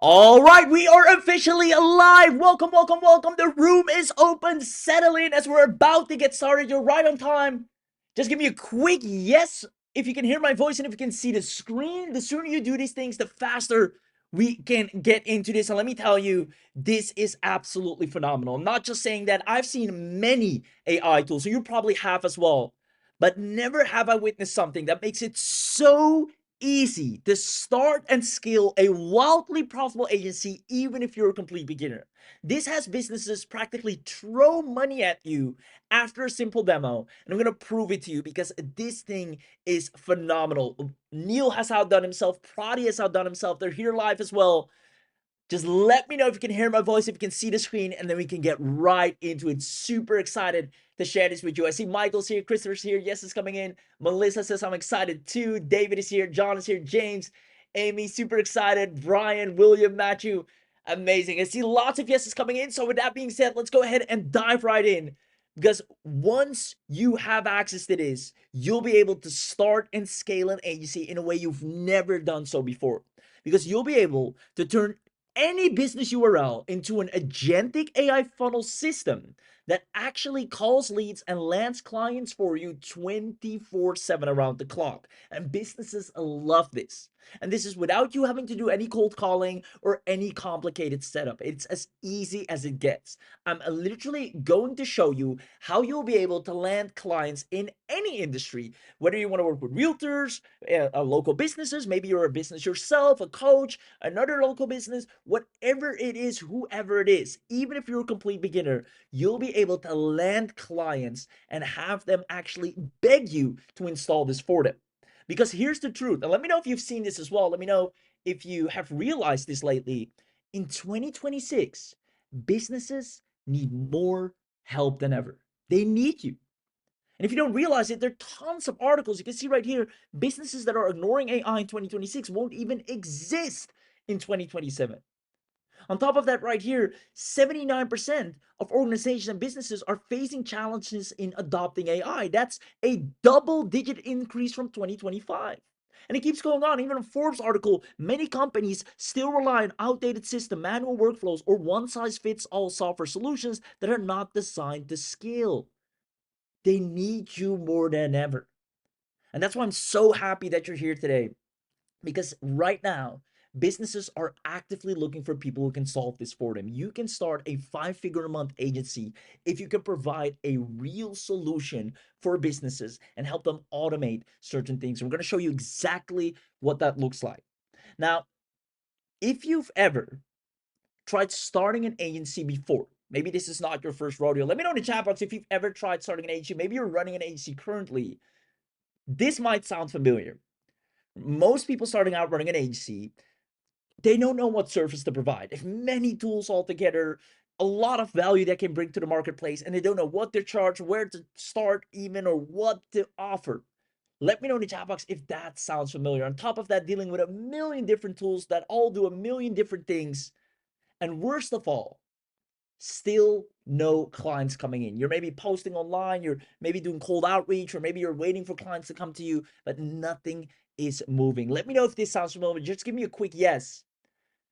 All right, we are officially alive. Welcome, welcome, welcome. The room is open. Settle in as we're about to get started. You're right on time. Just give me a quick yes if you can hear my voice and if you can see the screen. The sooner you do these things, the faster we can get into this. And let me tell you, this is absolutely phenomenal. I'm not just saying that. I've seen many AI tools, so you probably have as well. But never have I witnessed something that makes it so easy to start and scale a wildly profitable agency, even if you're a complete beginner. This has businesses practically throw money at you after a simple demo, and I'm going to prove it to you because this thing is phenomenal. Neil has outdone himself, Pradi has outdone himself. They're here live as well. Just let me know if you can hear my voice, if you can see the screen, and then we can get right into it. Super excited to share this with you. I see Michael's here, Christopher's here, Yes is coming in. Melissa says I'm excited too. David is here, John is here, James, Amy, super excited. Brian, William, Matthew, amazing. I see lots of yeses coming in. So with that being said, let's go ahead and dive right in. Because once you have access to this, you'll be able to start and scale an agency in a way you've never done so before. Because you'll be able to turn any business URL into an agentic AI funnel system that actually calls leads and lands clients for you 24/7 around the clock. And businesses love this. And this is without you having to do any cold calling or any complicated setup. It's as easy as it gets. I'm literally going to show you how you'll be able to land clients in any industry, whether you want to work with realtors, local businesses, maybe you're a business yourself, a coach, another local business, whatever it is, whoever it is, even if you're a complete beginner, you'll be able to land clients and have them actually beg you to install this for them. Because here's the truth, and let me know if you've seen this as well. Let me know if you have realized this lately. In 2026, businesses need more help than ever. They need you. And if you don't realize it, there are tons of articles. You can see right here, businesses that are ignoring AI in 2026 won't even exist in 2027. On top of that, right here, 79% of organizations and businesses are facing challenges in adopting AI. That's a double-digit increase from 2025. And it keeps going on. Even in a Forbes article, many companies still rely on outdated system, manual workflows, or one-size-fits-all software solutions that are not designed to scale. They need you more than ever. And that's why I'm so happy that you're here today. Because right now, businesses are actively looking for people who can solve this for them. You can start a 5-figure a month agency if you can provide a real solution for businesses and help them automate certain things. We're going to show you exactly what that looks like. Now, if you've ever tried starting an agency before, maybe this is not your first rodeo. Let me know in the chat box if you've ever tried starting an agency. Maybe you're running an agency currently. This might sound familiar. Most people starting out running an agency, they don't know what service to provide. If many tools altogether, a lot of value that can bring to the marketplace, and they don't know what to charge, where to start even, or what to offer. Let me know in the chat box if that sounds familiar. On top of that, dealing with a million different tools that all do a million different things. And worst of all, still no clients coming in. You're maybe posting online, you're maybe doing cold outreach, or maybe you're waiting for clients to come to you, but nothing is moving. Let me know if this sounds familiar. Just give me a quick yes,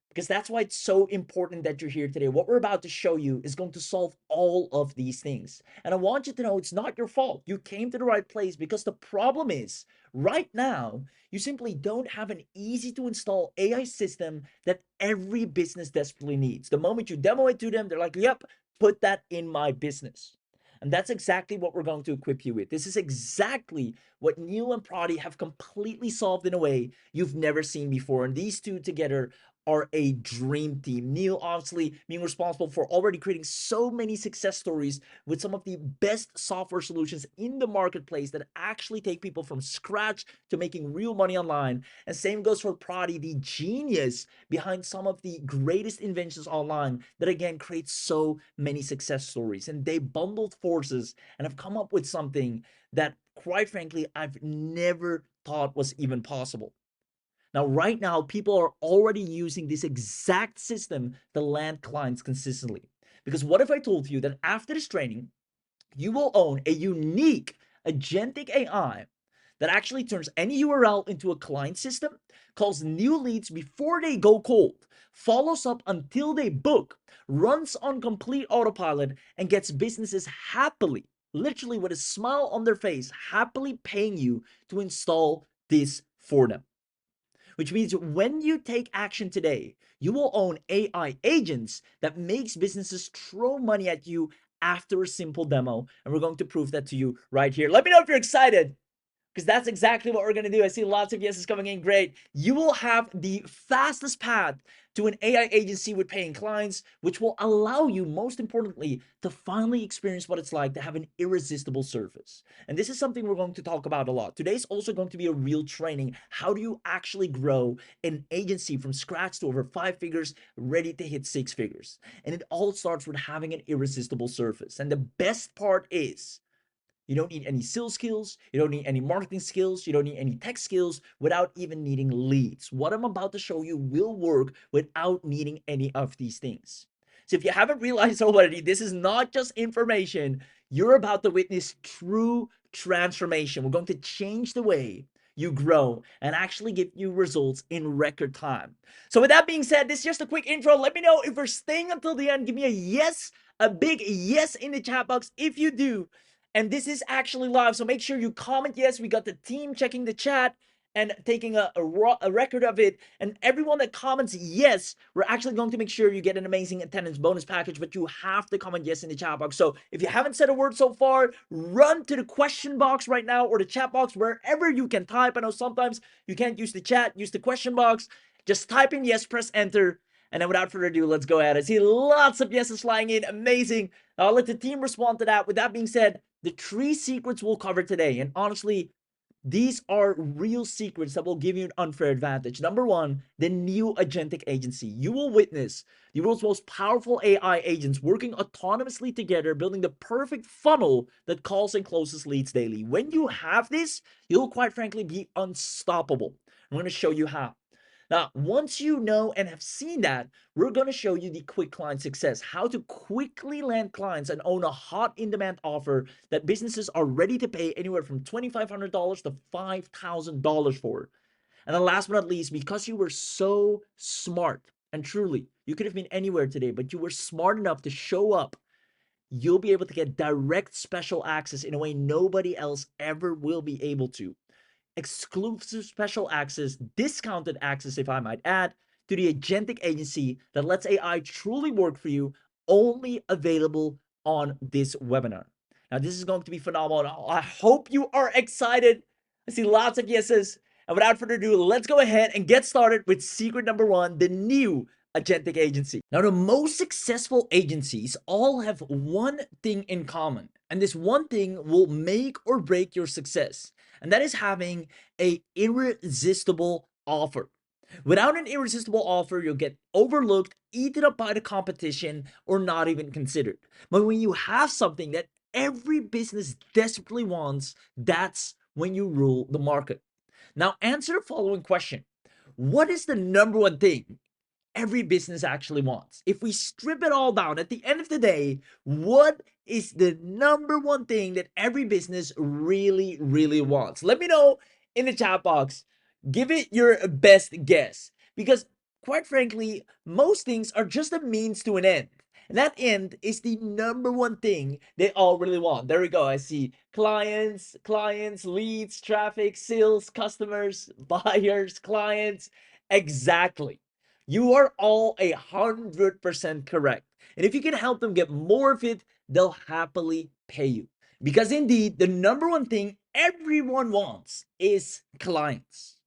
because that's why it's so important that you're here today. What we're about to show you is going to solve all of these things. And I want you to know it's not your fault. You came to the right place, because the problem is right now, you simply don't have an easy to install AI system that every business desperately needs. The moment you demo it to them, they're like, yep, put that in my business. And that's exactly what we're going to equip you with. This is exactly what Neil and Prati have completely solved in a way you've never seen before. And these two together are a dream team. Neil obviously being responsible for already creating so many success stories with some of the best software solutions in the marketplace that actually take people from scratch to making real money online. And same goes for Prati, the genius behind some of the greatest inventions online that again create so many success stories. And they bundled forces and have come up with something that, quite frankly, I've never thought was even possible. Now, right now, people are already using this exact system to land clients consistently. Because what if I told you that after this training, you will own a unique agentic AI that actually turns any URL into a client system, calls new leads before they go cold, follows up until they book, runs on complete autopilot, and gets businesses happily, literally with a smile on their face, happily paying you to install this for them. Which means when you take action today, you will own AI agents that makes businesses throw money at you after a simple demo. And we're going to prove that to you right here. Let me know if you're excited, because that's exactly what we're going to do. I see lots of yeses coming in. Great. You will have the fastest path to an AI agency with paying clients, which will allow you, most importantly, to finally experience what it's like to have an irresistible service. And this is something we're going to talk about a lot. Today's also going to be a real training. How do you actually grow an agency from scratch to over 5 figures, ready to hit 6 figures? And it all starts with having an irresistible service. And the best part is, you don't need any sales skills. You don't need any marketing skills. You don't need any tech skills without even needing leads. What I'm about to show you will work without needing any of these things. So if you haven't realized already, this is not just information. You're about to witness true transformation. We're going to change the way you grow and actually give you results in record time. So with that being said, this is just a quick intro. Let me know if you're staying until the end. Give me a yes, a big yes in the chat box if you do. And this is actually live, so make sure you comment yes. We got the team checking the chat and taking a record of it. And everyone that comments yes, we're actually going to make sure you get an amazing attendance bonus package, but you have to comment yes in the chat box. So if you haven't said a word so far, run to the question box right now or the chat box, wherever you can type. I know sometimes you can't use the chat, use the question box. Just type in yes, press enter. And then without further ado, let's go ahead. I see lots of yeses flying in. Amazing. I'll let the team respond to that. With that being said, the 3 secrets we'll cover today, and honestly, these are real secrets that will give you an unfair advantage. Number 1, the new Agentic Agency. You will witness the world's most powerful AI agents working autonomously together, building the perfect funnel that calls and closes leads daily. When you have this, you'll quite frankly be unstoppable. I'm going to show you how. Now, once you know and have seen that, we're going to show you the quick client success, how to quickly land clients and own a hot in-demand offer that businesses are ready to pay anywhere from $2,500 to $5,000 for. And then last but not least, because you were so smart, and truly, you could have been anywhere today, but you were smart enough to show up, you'll be able to get direct special access in a way nobody else ever will be able to. Exclusive special access, discounted access, if I might add, to the Agentic Agency that lets AI truly work for you, only available on this webinar. Now, this is going to be phenomenal. I hope you are excited. I see lots of yeses. And without further ado, let's go ahead and get started with secret number 1, the new Agentic Agency. Now, the most successful agencies all have one thing in common, and this one thing will make or break your success, and that is having an irresistible offer. Without an irresistible offer, you'll get overlooked, eaten up by the competition, or not even considered. But when you have something that every business desperately wants, that's when you rule the market. Now, answer the following question. What is the number 1 thing every business actually wants? If we strip it all down, at the end of the day, what is the number 1 thing that every business really, really wants? Let me know in the chat box. Give it your best guess, because quite frankly, most things are just a means to an end. And that end is the number 1 thing they all really want. There we go. I see clients, leads, traffic, sales, customers, buyers, clients. Exactly. You are all 100% correct. And if you can help them get more of it, they'll happily pay you. Because indeed, the number 1 thing everyone wants is clients.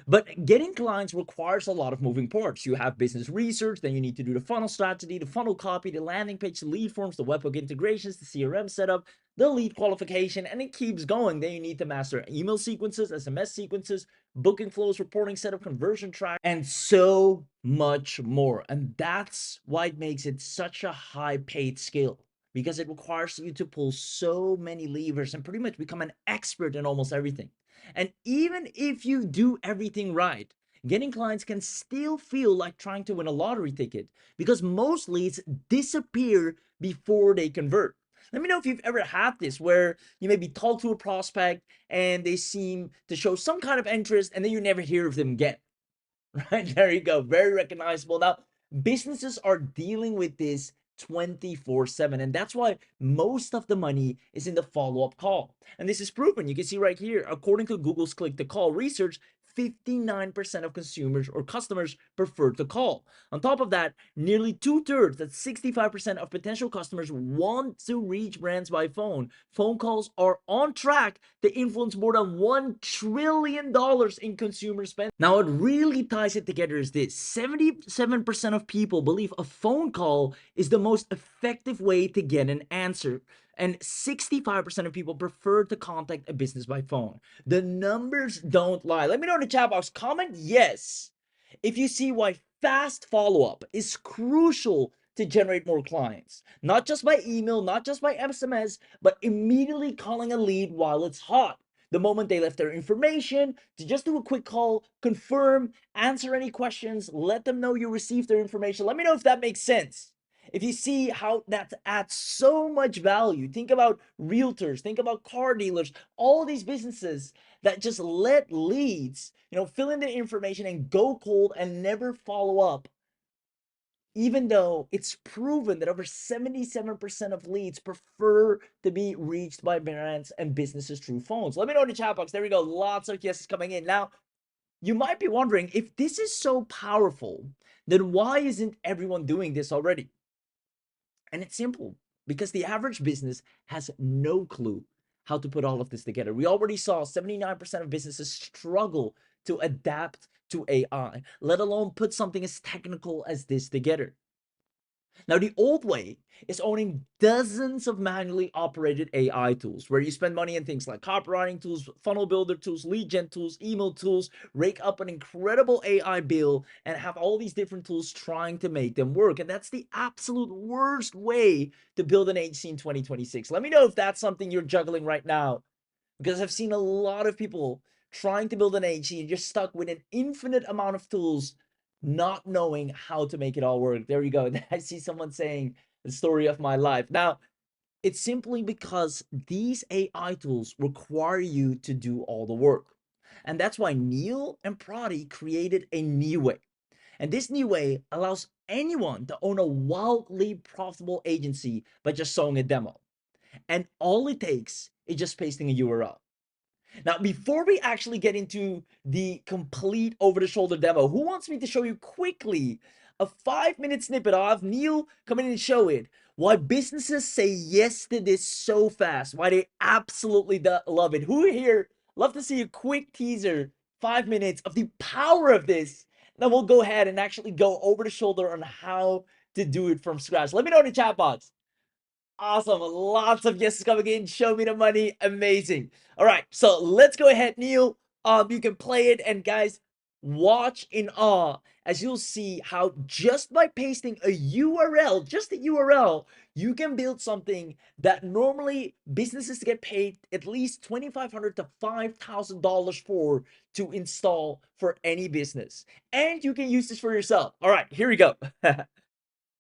But getting clients requires a lot of moving parts. You have business research, then you need to do the funnel strategy, the funnel copy, the landing page, the lead forms, the webhook integrations, the CRM setup, the lead qualification, and it keeps going. Then you need to master email sequences, SMS sequences, booking flows, reporting setup, conversion track, and so much more. And that's why it makes it such a high paid skill, because it requires you to pull so many levers and pretty much become an expert in almost everything. And even if you do everything right, getting clients can still feel like trying to win a lottery ticket, because most leads disappear before they convert. Let me know if you've ever had this where you maybe talk to a prospect and they seem to show some kind of interest and then you never hear of them again. Right, there you go. Very recognizable. Now, businesses are dealing with this 24/7, and that's why most of the money is in the follow-up call. And this is proven. You can see right here, according to Google's Click to Call research, 59% of consumers or customers prefer to call. On top of that, nearly two-thirds, that's 65% of potential customers want to reach brands by phone. Phone calls are on track to influence more than $1 trillion in consumer spending. Now, what really ties it together is this: 77% of people believe a phone call is the most effective way to get an answer, and 65% of people prefer to contact a business by phone. The numbers don't lie. Let me know in the chat box. Comment yes if you see why fast follow-up is crucial to generate more clients. Not just by email, not just by SMS, but immediately calling a lead while it's hot. The moment they left their information, to just do a quick call, confirm, answer any questions, let them know you received their information. Let me know if that makes sense. If you see how that adds so much value, think about realtors, think about car dealers, all these businesses that just let leads, fill in the information and go cold and never follow up. Even though it's proven that over 77% of leads prefer to be reached by brands and businesses through phones. Let me know in the chat box. There we go. Lots of yeses coming in. Now, you might be wondering, if this is so powerful, then why isn't everyone doing this already? And it's simple, because the average business has no clue how to put all of this together. We already saw 79% of businesses struggle to adapt to AI, let alone put something as technical as this together. Now, the old way is owning dozens of manually operated AI tools where you spend money on things like copywriting tools, funnel builder tools, lead gen tools, email tools, rake up an incredible AI bill, and have all these different tools trying to make them work. And that's the absolute worst way to build an agency in 2026. Let me know if that's something you're juggling right now, because I've seen a lot of people trying to build an agency and just stuck with an infinite amount of tools, not knowing how to make it all work. There you go. I see someone saying the story of my life. Now, it's simply because these AI tools require you to do all the work. And that's why Neil and Prati created a new way. And this new way allows anyone to own a wildly profitable agency by just showing a demo. And all it takes is just pasting a URL. Now, before we actually get into the complete over-the-shoulder demo, who wants me to show you quickly a 5-minute snippet? I'll have Neil come in and show it. Why businesses say yes to this so fast. Why they absolutely love it. Who here love to see a quick teaser, 5 minutes of the power of this? Then we'll go ahead and actually go over the shoulder on how to do it from scratch. Let me know in the chat box. Awesome. Lots of yeses coming in. Show me the money. Amazing. All right. So let's go ahead, Neil. You can play it. And guys, watch in awe as you'll see how just by pasting a URL, just a URL, you can build something that normally businesses get paid at least $2,500 to $5,000 for to install for any business. And you can use this for yourself. All right, here we go.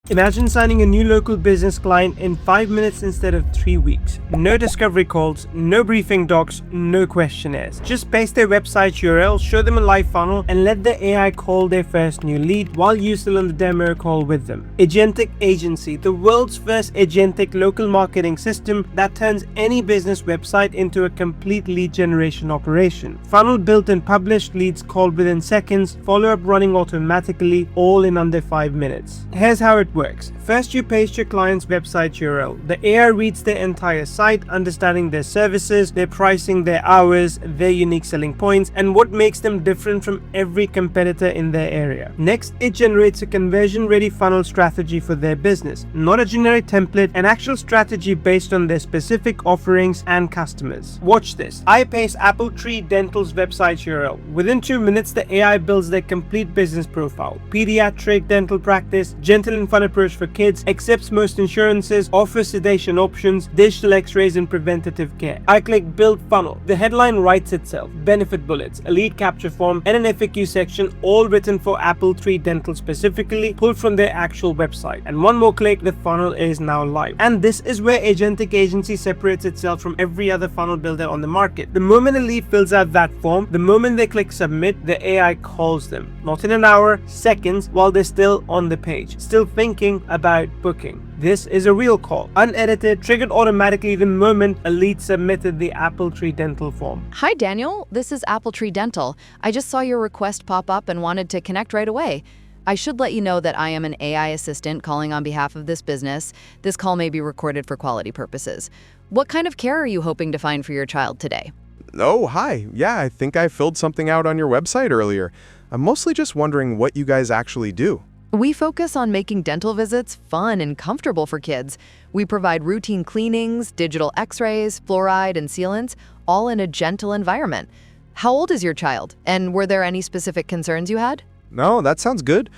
Imagine signing a new local business client in 5 minutes instead of 3 weeks. No discovery calls, no briefing docs, no questionnaires. Just paste their website URL, show them a live funnel, and let the AI call their first new lead while you're still on the demo call with them. Agentic Agency, the world's first agentic local marketing system that turns any business website into a complete lead generation operation. Funnel built and published, leads called within seconds, follow-up running automatically, all in under 5 minutes. Here's how it works. First, you paste your client's website URL. The AI reads their entire site, understanding their services, their pricing, their hours, their unique selling points, and what makes them different from every competitor in their area. Next, it generates a conversion-ready funnel strategy for their business, not a generic template, an actual strategy based on their specific offerings and customers. Watch this. I paste Apple Tree Dental's website URL. Within 2 minutes, the AI builds their complete business profile. Pediatric dental practice, gentle and fun approach for kids, accepts most insurances, offers sedation options, digital x-rays and preventative care. I click build funnel. The headline writes itself. Benefit bullets, a lead capture form and an FAQ section, all written for Apple Tree Dental specifically, pulled from their actual website. And one more click, the funnel is now live. And this is where Agentic Agency separates itself from every other funnel builder on the market. The moment a lead fills out that form, the moment they click submit, the AI calls them. Not in an hour, seconds, while they're still on the page, still thinking about booking. This is a real call, unedited, triggered automatically the moment a lead submitted the Apple Tree Dental form. Hi, Daniel. This is Apple Tree Dental. I just saw your request pop up and wanted to connect right away. I should let you know that I am an AI assistant calling on behalf of this business. This call may be recorded for quality purposes. What kind of care are you hoping to find for your child today? Oh, hi. Yeah, I think I filled something out on your website earlier. I'm mostly just wondering what you guys actually do. We focus on making dental visits fun and comfortable for kids. We provide routine cleanings, digital x-rays, fluoride, and sealants, all in a gentle environment. How old is your child? And were there any specific concerns you had? No, that sounds good.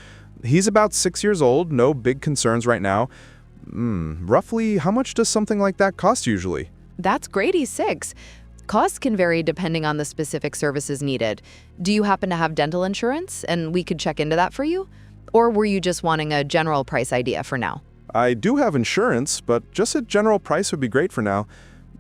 He's about 6 years old, no big concerns right now. Roughly, how much does something like that cost usually? That's great, he's 6. Costs can vary depending on the specific services needed. Do you happen to have dental insurance, and we could check into that for you? Or were you just wanting a general price idea for now? I do have insurance, but just a general price would be great for now.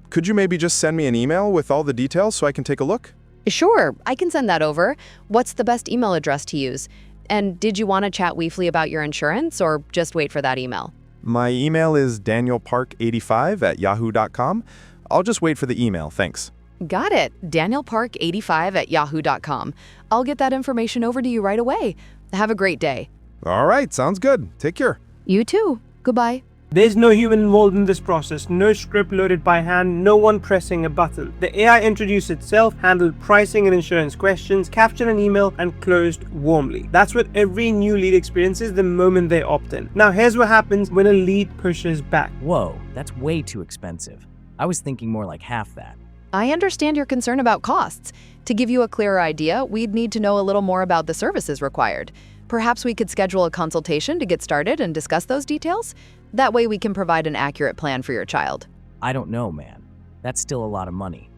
Could you maybe just send me an email with all the details so I can take a look? Sure, I can send that over. What's the best email address to use? And did you want to chat weekly about your insurance, or just wait for that email? My email is danielpark85@yahoo.com. I'll just wait for the email, thanks. Got it. danielpark85@yahoo.com. I'll get that information over to you right away. Have a great day. All right, sounds good. Take care. You too. Goodbye. There's no human involved in this process, no script loaded by hand, no one pressing a button. The AI introduced itself, handled pricing and insurance questions, captured an email, and closed warmly. That's what every new lead experiences the moment they opt in. Now here's what happens when a lead pushes back. Whoa, that's way too expensive. I was thinking more like half that. I understand your concern about costs. To give you a clearer idea, we'd need to know a little more about the services required. Perhaps we could schedule a consultation to get started and discuss those details? That way we can provide an accurate plan for your child. I don't know, man. That's still a lot of money.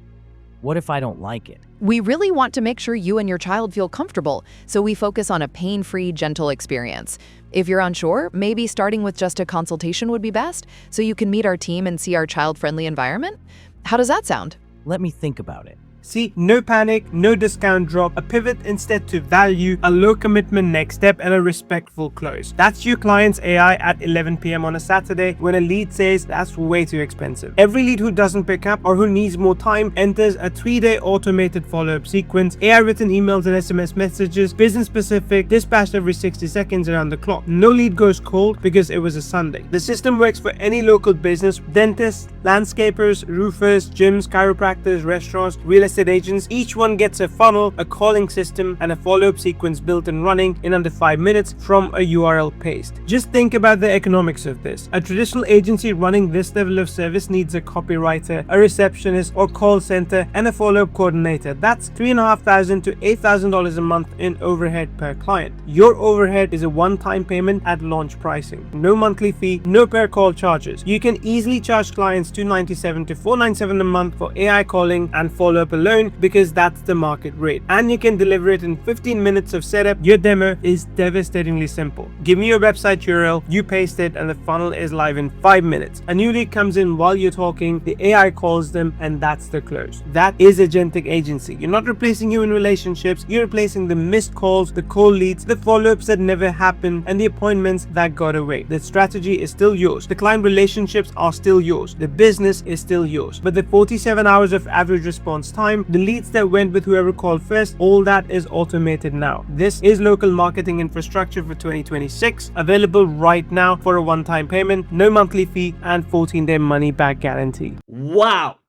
What if I don't like it? We really want to make sure you and your child feel comfortable, so we focus on a pain-free, gentle experience. If you're unsure, maybe starting with just a consultation would be best, so you can meet our team and see our child-friendly environment? How does that sound? Let me think about it. See, no panic, no discount drop, a pivot instead to value, a low commitment next step, and a respectful close. That's your client's AI at 11 p.m. on a Saturday when a lead says that's way too expensive. Every lead who doesn't pick up or who needs more time enters a 3-day automated follow-up sequence, AI written emails and SMS messages, business specific, dispatched every 60 seconds around the clock. No lead goes cold because it was a Sunday. The system works for any local business, dentists, landscapers, roofers, gyms, chiropractors, restaurants, real estate agents. Each one gets a funnel, a calling system, and a follow-up sequence built and running in under 5 minutes from a URL paste. Just think about the economics of this. A traditional agency running this level of service needs a copywriter, a receptionist or call center, and a follow-up coordinator. That's $3,500 to $8,000 a month in overhead per client. Your overhead is a one-time payment at launch pricing. No monthly fee, no per call charges. You can easily charge clients $297 to $497 a month for AI calling and follow-up alone, because that's the market rate, and you can deliver it in 15 minutes of setup. Your demo is devastatingly simple. Give me your website URL, you paste it, and the funnel is live in 5 minutes. A new lead comes in while you're talking, the AI calls them, and that's the close. That is Agentic Agency. You're not replacing human relationships, you're replacing the missed calls, the cold leads, the follow-ups that never happened, and the appointments that got away. The strategy is still yours. The client relationships are still yours. The business is still yours. But the 47 hours of average response time, the leads that went with whoever called first, all that is automated now. This is local marketing infrastructure for 2026, available right now for a one-time payment, no monthly fee, and 14-day money-back guarantee. Wow!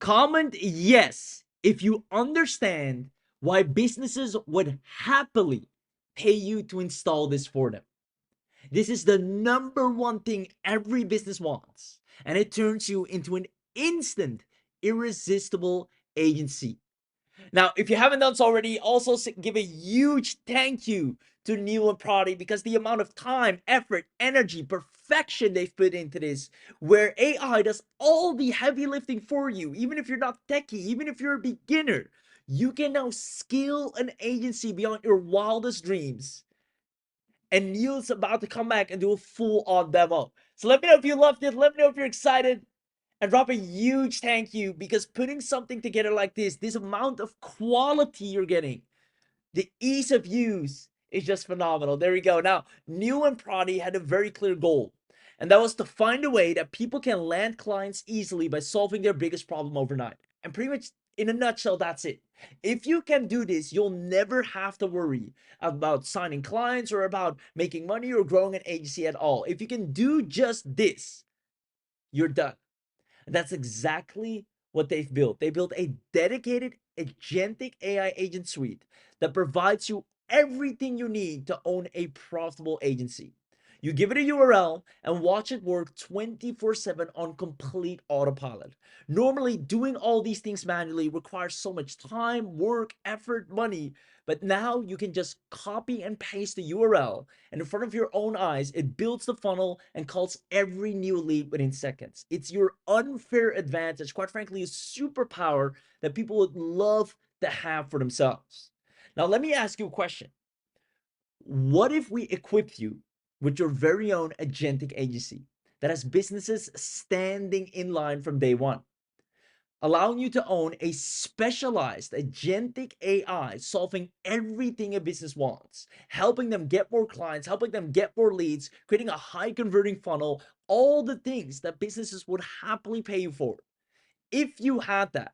Comment yes if you understand why businesses would happily pay you to install this for them. This is the number one thing every business wants, and it turns you into an instant, irresistible agency. Now, if you haven't done so already, also give a huge thank you to Neil and Prodi because the amount of time, effort, energy, perfection they've put into this, where AI does all the heavy lifting for you, even if you're not techie, even if you're a beginner, you can now scale an agency beyond your wildest dreams. And Neil's about to come back and do a full-on demo. So let me know if you loved it. Let me know if you're excited. And drop a huge thank you, because putting something together like this amount of quality you're getting, the ease of use is just phenomenal. There we go. Now, Neil and Prodi had a very clear goal, and that was to find a way that people can land clients easily by solving their biggest problem overnight. And pretty much in a nutshell, that's it. If you can do this, you'll never have to worry about signing clients or about making money or growing an agency at all. If you can do just this, you're done. And that's exactly what they've built. They built a dedicated agentic AI agent suite that provides you everything you need to own a profitable agency. You give it a URL and watch it work 24/7 on complete autopilot. Normally, doing all these things manually requires so much time, work, effort, money, but now you can just copy and paste the URL, and in front of your own eyes, it builds the funnel and calls every new lead within seconds. It's your unfair advantage, quite frankly, a superpower that people would love to have for themselves. Now, let me ask you a question. What if we equip you with your very own agentic agency that has businesses standing in line from day one, allowing you to own a specialized agentic AI solving everything a business wants, helping them get more clients, helping them get more leads, creating a high converting funnel, all the things that businesses would happily pay you for? If you had that,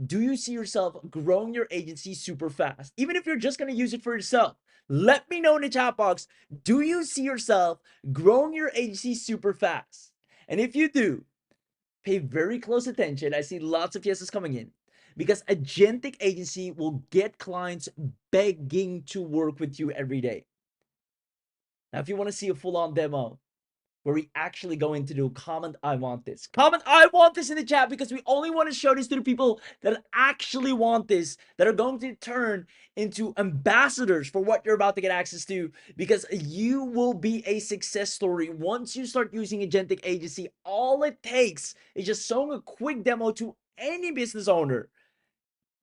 do you see yourself growing your agency super fast? Even if you're just going to use it for yourself, let me know in the chat box. Do you see yourself growing your agency super fast? And if you do, pay very close attention. I see lots of yeses coming in, because Agentic Agency will get clients begging to work with you every day. Now, if you want to see a full-on demo where we actually go into do, comment I want this. Comment I want this in the chat, because we only want to show this to the people that actually want this, that are going to turn into ambassadors for what you're about to get access to, because you will be a success story once you start using Agentic Agency. All it takes is just showing a quick demo to any business owner,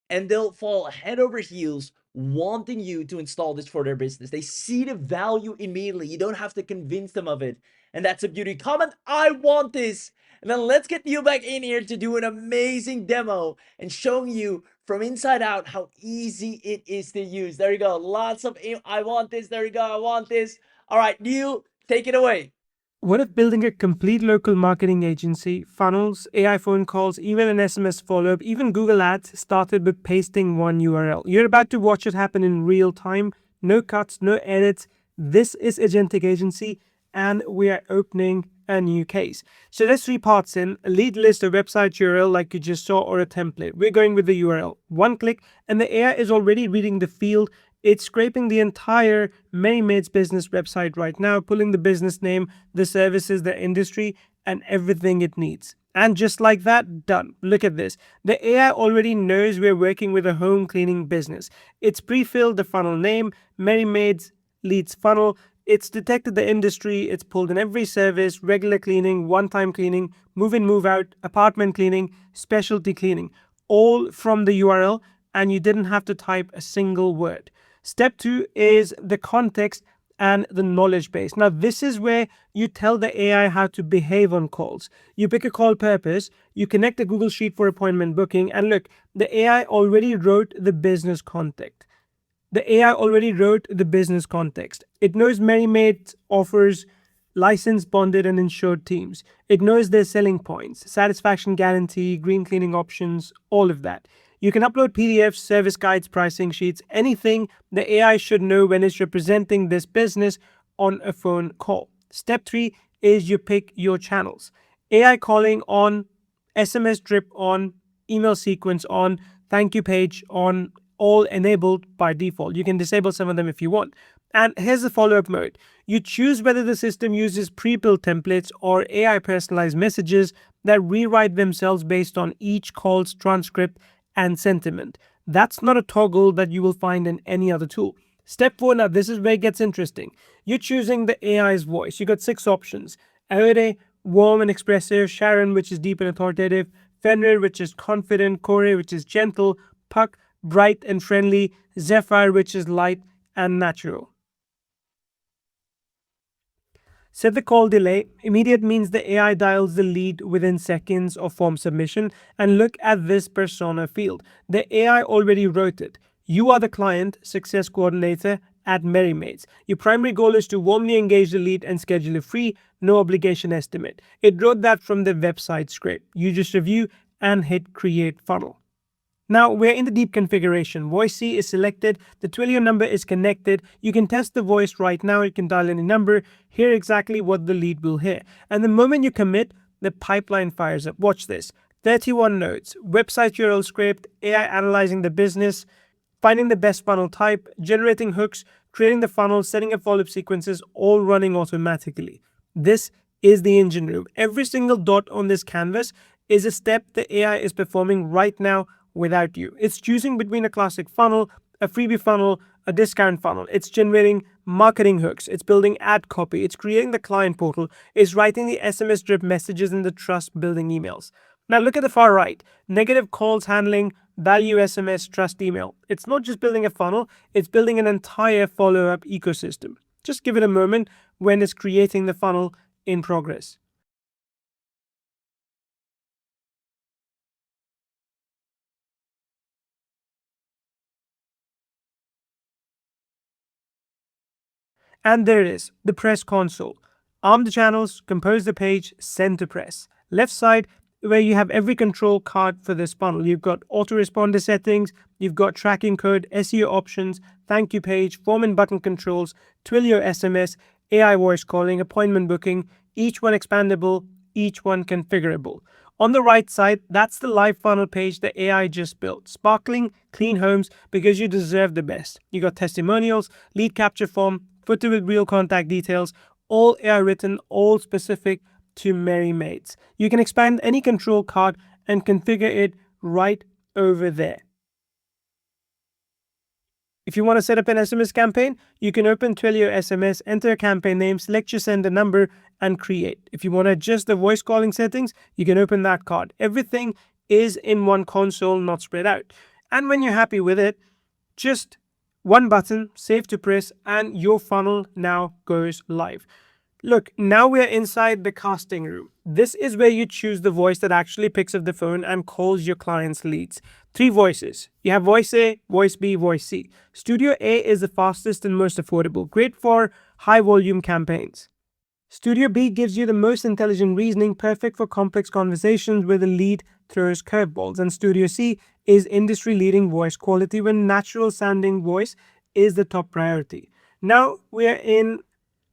and they'll fall head over heels wanting you to install this for their business. They see the value immediately. You don't have to convince them of it. And that's a beauty. Comment, I want this. And then let's get you back in here to do an amazing demo and showing you from inside out how easy it is to use. There you go. Lots of I want this. There you go. I want this. All right, Neil, take it away. What if building a complete local marketing agency, funnels, AI phone calls, even an SMS follow-up, even Google Ads started with pasting one URL? You're about to watch it happen in real time. No cuts, no edits. This is Agentic Agency, and we are opening a new case. So there's three parts in: a lead list, a website URL like you just saw, or a template. We're going with the URL. One click, and the AI is already reading the field. It's scraping the entire ManyMade's business website right now, pulling the business name, the services, the industry, and everything it needs. And just like that, done. Look at this. The AI already knows we're working with a home cleaning business. It's pre-filled the funnel name, ManyMade's leads funnel. It's detected the industry. It's pulled in every service: regular cleaning, one-time cleaning, move-in, move-out, apartment cleaning, specialty cleaning, all from the URL, and you didn't have to type a single word. Step 2 is the context and the knowledge base. Now, this is where you tell the AI how to behave on calls. You pick a call purpose, you connect a Google Sheet for appointment booking, and look, the AI already wrote the business context. The AI already wrote the business context. It knows ManyMade offers licensed, bonded, and insured teams. It knows their selling points, satisfaction guarantee, green cleaning options, all of that. You can upload PDFs, service guides, pricing sheets, anything the AI should know when it's representing this business on a phone call. Step 3 is you pick your channels. AI calling on, SMS drip on, email sequence on, thank you page on, all enabled by default. You can disable some of them if you want. And here's the follow-up mode. You choose whether the system uses pre-built templates or AI personalized messages that rewrite themselves based on each call's transcript and sentiment. That's not a toggle that you will find in any other tool. Step 4, now this is where it gets interesting. You're choosing the AI's voice. You got 6 options. Aode, warm and expressive. Sharon, which is deep and authoritative. Fenrir, which is confident. Kore, which is gentle. Puck, bright and friendly. Zephyr, which is light and natural. Set the call delay. Immediate means the AI dials the lead within seconds of form submission. And look at this persona field. The AI already wrote it. You are the client success coordinator at MerryMaids. Your primary goal is to warmly engage the lead and schedule a free, no obligation estimate. It wrote that from the website script. You just review and hit create funnel. Now we're in the deep configuration. Voice C is selected. The Twilio number is connected. You can test the voice right now. You can dial any number, hear exactly what the lead will hear. And the moment you commit, the pipeline fires up. Watch this. 31 nodes, website URL script, AI analyzing the business, finding the best funnel type, generating hooks, creating the funnel, setting up follow-up sequences, all running automatically. This is the engine room. Every single dot on this canvas is a step the AI is performing right now without you. It's choosing between a classic funnel, a freebie funnel, a discount funnel. It's generating marketing hooks. It's building ad copy. It's creating the client portal. It's writing the SMS drip messages and the trust building emails. Now look at the far right. Negative calls handling, value SMS, trust email. It's not just building a funnel, it's building an entire follow-up ecosystem. Just give it a moment when it's creating the funnel in progress. And there it is, the press console. Arm the channels, compose the page, send to press. Left side, where you have every control card for this funnel. You've got autoresponder settings, you've got tracking code, SEO options, thank you page, form and button controls, Twilio SMS, AI voice calling, appointment booking, each one expandable, each one configurable. On the right side, that's the live funnel page the AI just built. Sparkling, clean homes, because you deserve the best. You got testimonials, lead capture form, footer with real contact details, all AI written, all specific to MerryMaids. You can expand any control card and configure it right over there. If you want to set up an SMS campaign, you can open Twilio SMS, enter a campaign name, select your sender number, and create. If you want to adjust the voice calling settings, you can open that card. Everything is in one console, not spread out. And when you're happy with it, just one button, save to press, and your funnel now goes live. Look, now we're inside the casting room. This is where you choose the voice that actually picks up the phone and calls your client's leads. 3 voices. You have voice A, voice B, voice C. Studio A is the fastest and most affordable, great for high volume campaigns. Studio B gives you the most intelligent reasoning, perfect for complex conversations where the lead throws curveballs. And Studio C is industry-leading voice quality when natural sounding voice is the top priority.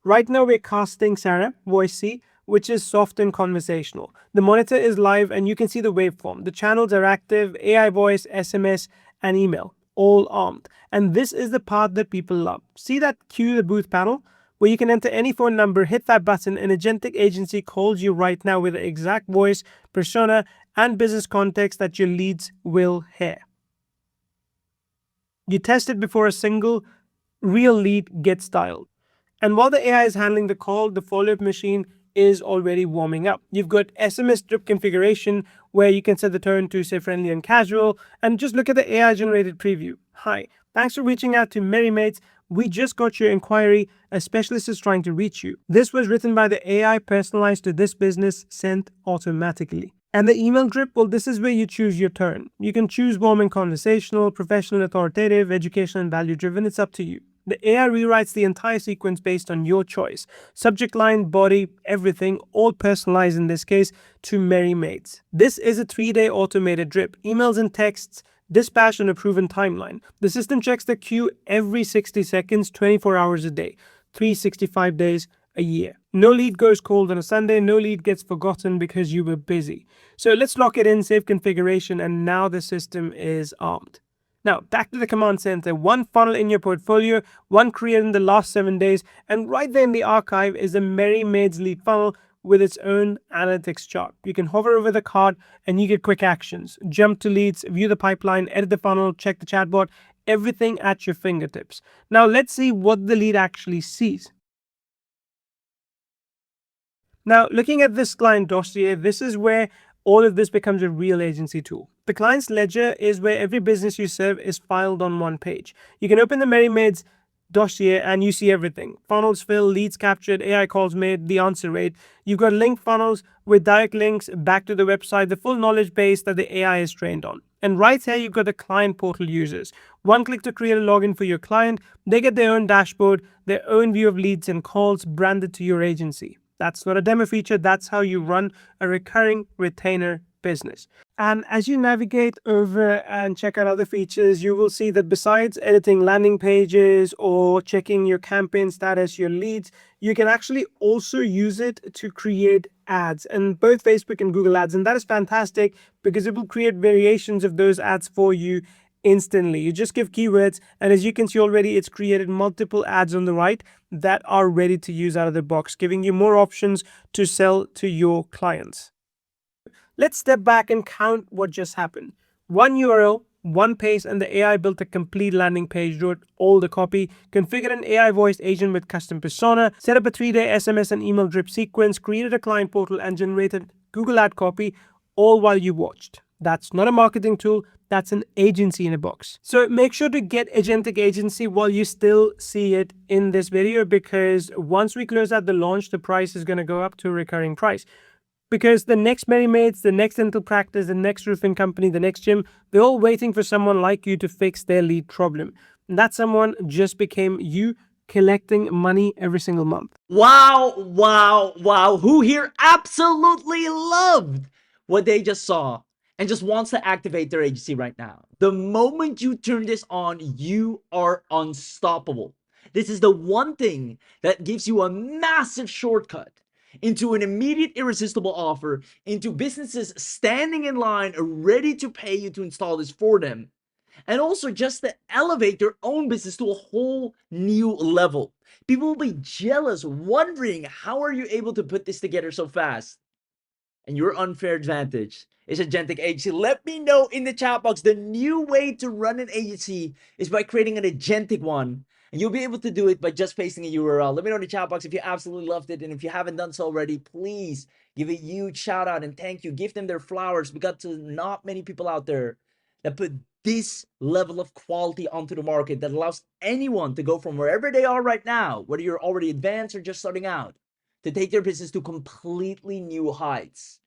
Right now we're casting Sarah, voice C, which is soft and conversational. The monitor is live and you can see the waveform. The channels are active, AI voice, SMS, and email, all armed. And this is the part that people love. See that cue the booth panel? Where you can enter any phone number, hit that button, and Agentic Agency calls you right now with the exact voice, persona, and business context that your leads will hear. You test it before a single real lead gets dialed. And while the AI is handling the call, the follow-up machine is already warming up. You've got SMS drip configuration where you can set the tone to say friendly and casual, and just look at the AI generated preview. Hi, thanks for reaching out to MerryMaids. We just got your inquiry. A specialist is trying to reach you. This was written by the AI, personalized to this business, sent automatically. And the email drip, well, this is where you choose your tone. You can choose warm and conversational, professional, authoritative, educational, and value driven. It's up to you. The AI rewrites the entire sequence based on your choice. Subject line, body, everything, all personalized in this case to MerryMaids. This is a 3-day automated drip. Emails and texts dispatched on a proven timeline. The system checks the queue every 60 seconds, 24 hours a day, 365 days a year. No lead goes cold on a Sunday. No lead gets forgotten because you were busy. So let's lock it in, save configuration, and now the system is armed. Now, back to the command center. One funnel in your portfolio, one created in the last 7 days, and right there in the archive is the MerryMaids lead funnel with its own analytics chart. You can hover over the card and you get quick actions. Jump to leads, view the pipeline, edit the funnel, check the chatbot. everything at your fingertips. Now let's see what the lead actually sees. Now, looking at this client dossier, this is where all of this becomes a real agency tool. The client's ledger is where every business you serve is filed on one page. You can open the MerryMaids dossier and you see everything. Funnels filled, leads captured, AI calls made, the answer rate. You've got link funnels with direct links back to the website, the full knowledge base that the AI is trained on. And right here, you've got the client portal users. One click to create a login for your client. They get their own dashboard, their own view of leads and calls branded to your agency. That's not a demo feature. That's how you run a recurring retainer business. And as you navigate over and check out other features, you will see that besides editing landing pages or checking your campaign status, your leads, you can actually also use it to create ads in both Facebook and Google Ads. And that is fantastic because it will create variations of those ads for you instantly. You just give keywords, and as you can see already, it's created multiple ads on the right that are ready to use out of the box, giving you more options to sell to your clients. Let's step back and count what just happened. One URL, one page, and the AI built a complete landing page, wrote all the copy, configured an AI voiced agent with custom persona, set up a 3-day SMS and email drip sequence, created a client portal, and generated Google ad copy, all while you watched. That's not a marketing tool, that's an agency in a box. So make sure to get Agentic Agency while you still see it in this video, because once we close out the launch, the price is going to go up to a recurring price. Because the next MerryMaids, the next dental practice, the next roofing company, the next gym, they're all waiting for someone like you to fix their lead problem. And that someone just became you, collecting money every single month. Wow, wow, wow. Who here absolutely loved what they just saw and just wants to activate their agency right now? The moment you turn this on, you are unstoppable. This is the one thing that gives you a massive shortcut into an immediate irresistible offer, into businesses standing in line ready to pay you to install this for them, and also just to elevate their own business to a whole new level. People will be jealous, wondering how are you able to put this together so fast? And your unfair advantage is Agentic Agency. Let me know in the chat box. The new way to run an agency is by creating an agentic one. And you'll be able to do it by just pasting a URL. Let me know in the chat box if you absolutely loved it. And if you haven't done so already, please give a huge shout out and thank you. Give them their flowers. We got to not many people out there that put this level of quality onto the market that allows anyone to go from wherever they are right now, whether you're already advanced or just starting out, to take their business to completely new heights.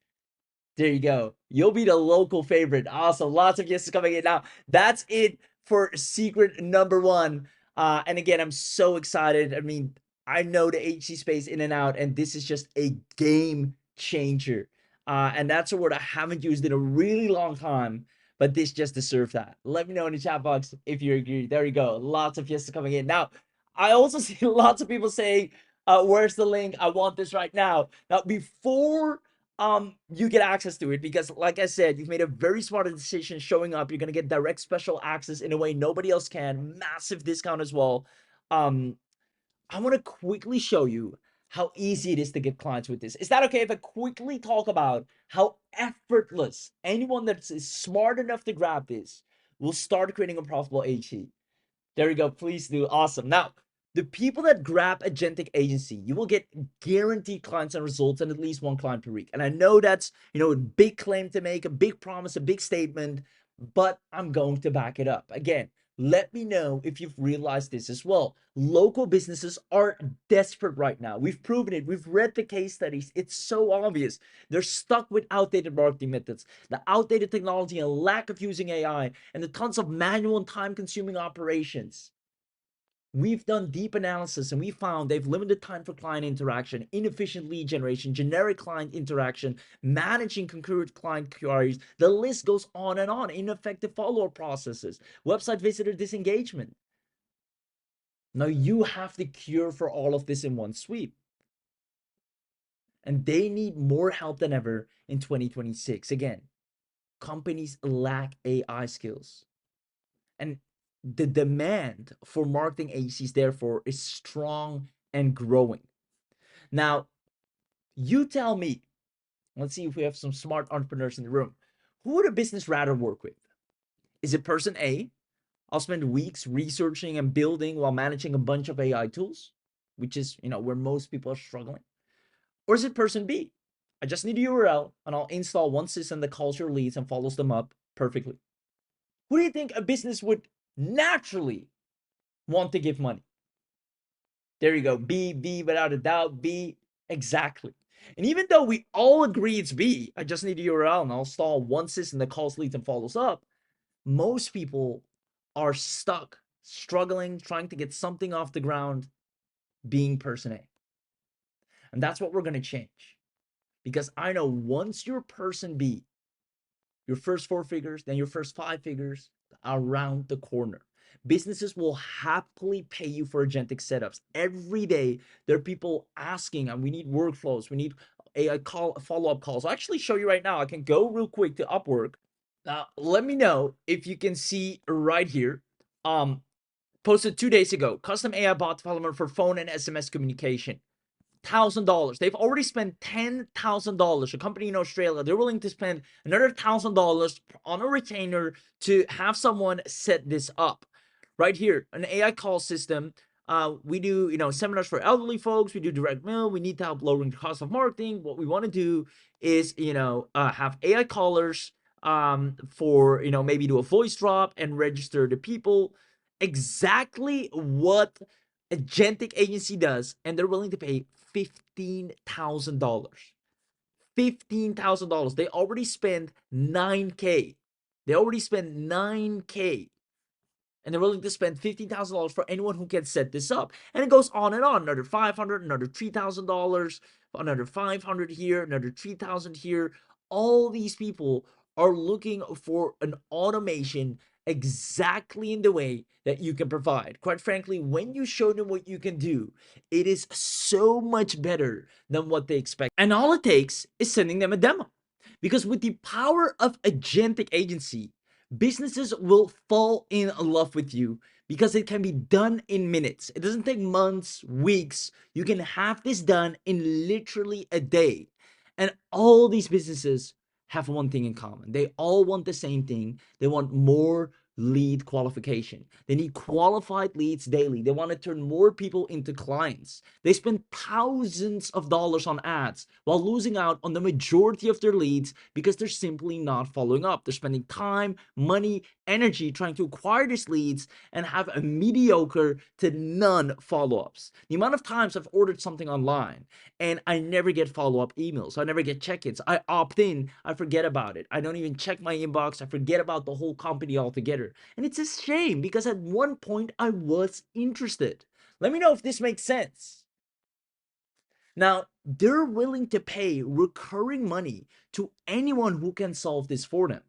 There you go. You'll be the local favorite. Awesome. Lots of yeses coming in. Now, that's it for secret number one. And again, I'm so excited. I mean, I know the HC space in and out, and this is just a game changer. And that's a word I haven't used in a really long time, but this just deserves that. Let me know in the chat box if you agree. There you go. Lots of yeses coming in. Now, I also see lots of people saying, where's the link? I want this right now. Now, before you get access to it, because like I said, you've made a very smart decision showing up. You're gonna get direct special access in a way nobody else can, massive discount as well. I want to quickly show you how easy it is to get clients with this. Is that okay if I quickly talk about how effortless anyone that is smart enough to grab this will start creating a profitable agency? There you go. Please do. Awesome. Now, the people that grab Agentic Agency, you will get guaranteed clients and results and at least one client per week. And I know that's, a big claim to make, a big promise, a big statement, but I'm going to back it up. Again, let me know if you've realized this as well. Local businesses are desperate right now. We've proven it. We've read the case studies. It's so obvious. They're stuck with outdated marketing methods, the outdated technology and lack of using AI, and the tons of manual and time-consuming operations. We've done deep analysis and we found they've limited time for client interaction, inefficient lead generation, generic client interaction, managing concurrent client queries. The list goes on and on. Ineffective follow-up processes, website visitor disengagement. Now you have the cure for all of this in one sweep. And they need more help than ever in 2026. Again, companies lack AI skills. And the demand for marketing agencies, therefore, is strong and growing. Now, you tell me, let's see if we have some smart entrepreneurs in the room. Who would a business rather work with? Is it person A I'll spend weeks researching and building while managing a bunch of AI tools, which is, where most people are struggling. Or is it person B? I just need a URL and I'll install one system that calls your leads and follows them up perfectly. Who do you think a business would naturally want to give money? There you go. B, without a doubt. B, exactly. And even though we all agree it's B, I just need a URL and I'll install one system that calls leads and follows up, most people are stuck, struggling, trying to get something off the ground, being person A. And that's what we're going to change. Because I know once you're person B, your first 4 figures, then your first 5 figures around the corner. Businesses will happily pay you for agentic setups. Every day, there are people asking, and we need workflows, we need AI follow-up calls. I'll actually show you right now. I can go real quick to Upwork. Now, let me know if you can see right here. Posted 2 days ago, custom AI bot development for phone and SMS communication. $1,000. They've already spent $10,000. A company in Australia, they're willing to spend another $1,000 on a retainer to have someone set this up. Right here, an AI call system. We do, seminars for elderly folks. We do direct mail. We need to help lowering the cost of marketing. What we want to do is, have AI callers for, maybe do a voice drop and register the people. Exactly what Agentic Agency does, and they're willing to pay $15,000. $15,000. They already spend 9K. They already spend 9K. And they're willing to spend $15,000 for anyone who can set this up. And it goes on and on. Another $500, another $3,000, another $500 here, another $3,000 here. All these people are looking for an automation exactly in the way that you can provide. Quite frankly, when you show them what you can do, it is so much better than what they expect. And all it takes is sending them a demo. Because with the power of Agentic Agency, businesses will fall in love with you because it can be done in minutes. It doesn't take months, weeks. You can have this done in literally a day. And all these businesses have one thing in common. They all want the same thing. They want more lead qualification. They need qualified leads daily. They want to turn more people into clients. They spend thousands of dollars on ads while losing out on the majority of their leads because they're simply not following up. They're spending time, money, energy trying to acquire these leads and have a mediocre to none follow-ups. The amount of times I've ordered something online and I never get follow-up emails. I never get check-ins. I opt in, I forget about it. I don't even check my inbox. I forget about the whole company altogether. And it's a shame because at one point I was interested. Let me know if this makes sense. Now, they're willing to pay recurring money to anyone who can solve this for them.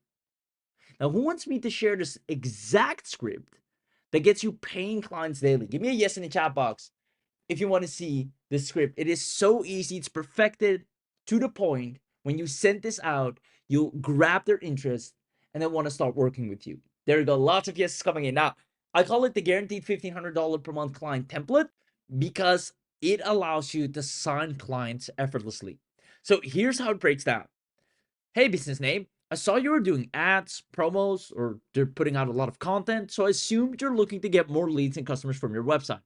Now, who wants me to share this exact script that gets you paying clients daily? Give me a yes in the chat box if you want to see this script. It is so easy. It's perfected to the point. When you send this out, you'll grab their interest and they want to start working with you. There you go. Lots of yeses coming in. Now, I call it the guaranteed $1,500 per month client template because it allows you to sign clients effortlessly. So here's how it breaks down. Hey, business name, I saw you were doing ads, promos, or they're putting out a lot of content, so I assumed you're looking to get more leads and customers from your website.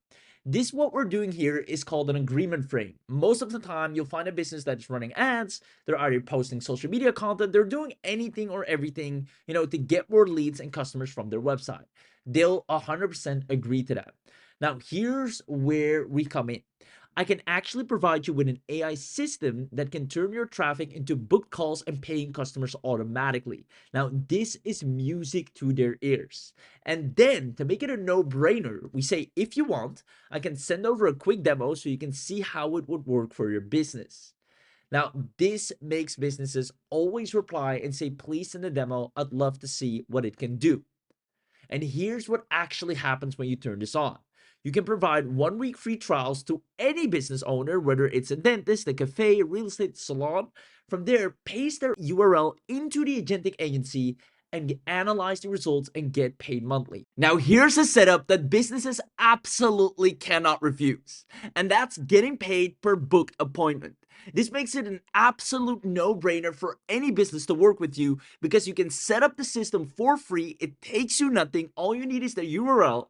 This, what we're doing here, is called an agreement frame. Most of the time, you'll find a business that's running ads, they're either posting social media content, they're doing anything or everything, to get more leads and customers from their website. They'll 100% agree to that. Now, here's where we come in. I can actually provide you with an AI system that can turn your traffic into booked calls and paying customers automatically. Now, this is music to their ears. And then to make it a no-brainer, we say, if you want, I can send over a quick demo so you can see how it would work for your business. Now, this makes businesses always reply and say, please send a demo. I'd love to see what it can do. And here's what actually happens when you turn this on. You can provide 1 week free trials to any business owner, whether it's a dentist, a cafe, a real estate salon. From there, paste their URL into the Agentic Agency and analyze the results and get paid monthly. Now, here's a setup that businesses absolutely cannot refuse, and that's getting paid per booked appointment. This makes it an absolute no-brainer for any business to work with you because you can set up the system for free. It takes you nothing. All you need is the URL,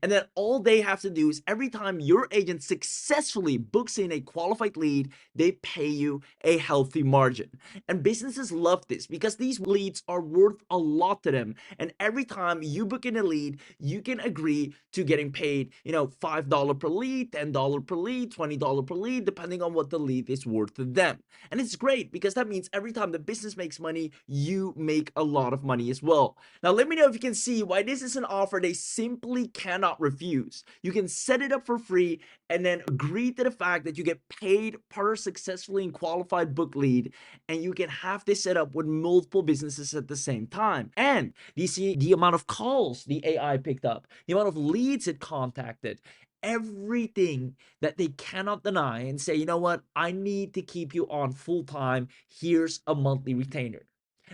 and then all they have to do is every time your agent successfully books in a qualified lead, they pay you a healthy margin. And businesses love this because these leads are worth a lot to them. And every time you book in a lead, you can agree to getting paid, $5 per lead, $10 per lead, $20 per lead, depending on what the lead is worth to them. And it's great because that means every time the business makes money, you make a lot of money as well. Now, let me know if you can see why this is an offer they simply cannot refuse. You can set it up for free and then agree to the fact that you get paid per successfully and qualified book lead, and you can have this set up with multiple businesses at the same time. And you see the amount of calls the AI picked up, the amount of leads it contacted, everything that they cannot deny and say, you know what, I need to keep you on full time. Here's a monthly retainer.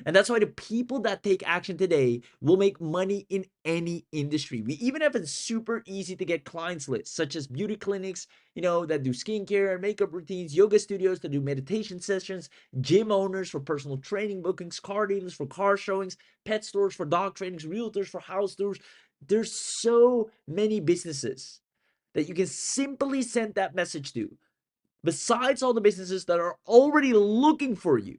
And that's why the people that take action today will make money in any industry. We even have a super easy to get clients list, such as beauty clinics, that do skincare and makeup routines, yoga studios that do meditation sessions, gym owners for personal training bookings, car dealers for car showings, pet stores for dog trainings, realtors for house tours. There's so many businesses that you can simply send that message to, besides all the businesses that are already looking for you.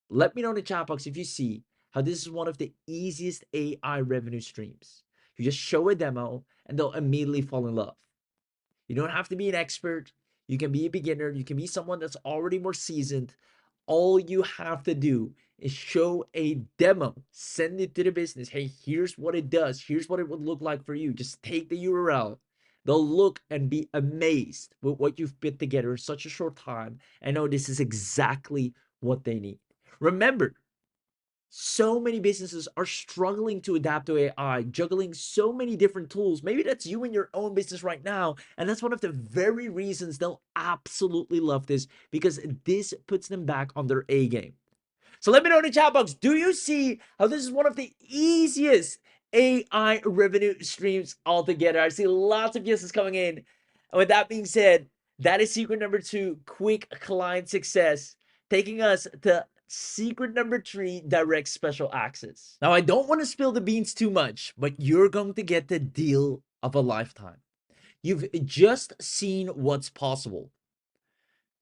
Let me know in the chat box if you see how this is one of the easiest AI revenue streams. You just show a demo and they'll immediately fall in love. You don't have to be an expert. You can be a beginner. You can be someone that's already more seasoned. All you have to do is show a demo, send it to the business. Hey, here's what it does. Here's what it would look like for you. Just take the URL. They'll look and be amazed with what you've put together in such a short time. I know this is exactly what they need. Remember, so many businesses are struggling to adapt to AI, juggling so many different tools. Maybe that's you in your own business right now. And that's one of the very reasons they'll absolutely love this, because this puts them back on their A game. So let me know in the chat box, do you see how this is one of the easiest AI revenue streams altogether? I see lots of yeses coming in. And with that being said, that is secret number 2, quick client success, taking us to secret number 3, direct special access. Now, I don't want to spill the beans too much, but you're going to get the deal of a lifetime. You've just seen what's possible.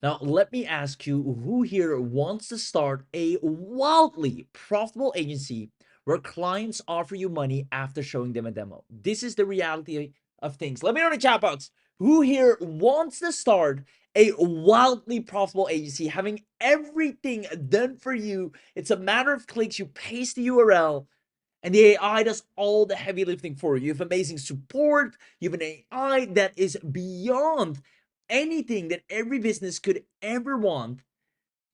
Now, let me ask you, who here wants to start a wildly profitable agency where clients offer you money after showing them a demo? This is the reality of things. Let me know in the chat box, who here wants to start a wildly profitable agency, having everything done for you? It's a matter of clicks. You paste the URL, and the AI does all the heavy lifting for you. You have amazing support. You have an AI that is beyond anything that every business could ever want.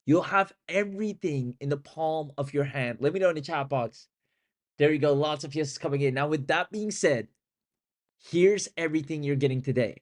You'll have everything in the palm of your hand. Let me know in the chat box. There you go. Lots of yeses coming in. Now, with that being said, here's everything you're getting today.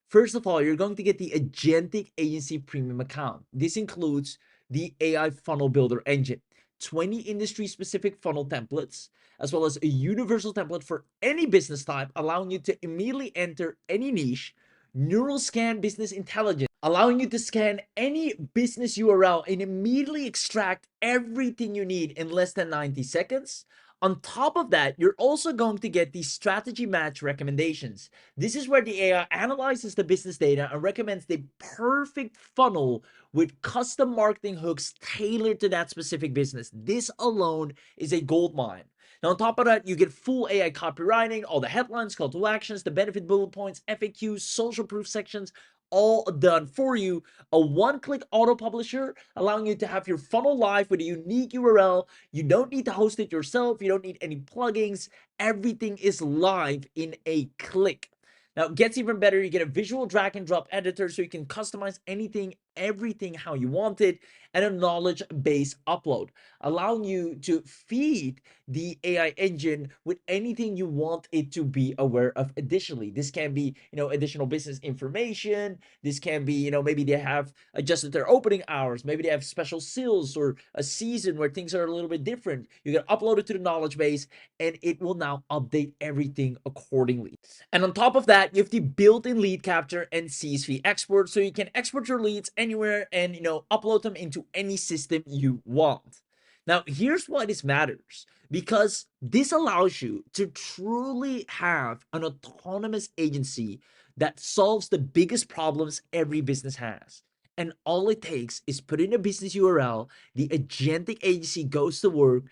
First of all, you're going to get the Agentic Agency Premium account. This includes the AI Funnel Builder engine, 20 industry-specific funnel templates, as well as a universal template for any business type, allowing you to immediately enter any niche, neural scan business intelligence, allowing you to scan any business URL and immediately extract everything you need in less than 90 seconds. On top of that, you're also going to get the strategy match recommendations. This is where the AI analyzes the business data and recommends the perfect funnel with custom marketing hooks tailored to that specific business. This alone is a gold mine. Now, on top of that, you get full AI copywriting, all the headlines, call to actions, the benefit bullet points, FAQs, social proof sections, all done for you. A one-click auto publisher allowing you to have your funnel live with a unique URL. You don't need to host it yourself. You don't need any plugins. Everything is live in a click. Now, it gets even better. You get a visual drag and drop editor so you can customize anything everything how you want it, and a knowledge-based upload, allowing you to feed the AI engine with anything you want it to be aware of. Additionally, this can be, additional business information. This can be, maybe they have adjusted their opening hours. Maybe they have special sales or a season where things are a little bit different. You can upload it to the knowledge base and it will now update everything accordingly. And on top of that, you have the built-in lead capture and CSV export, so you can export your leads anywhere and upload them into any system you want. Now, here's why this matters, because this allows you to truly have an autonomous agency that solves the biggest problems every business has. And all it takes is put in a business URL, the Agentic Agency goes to work,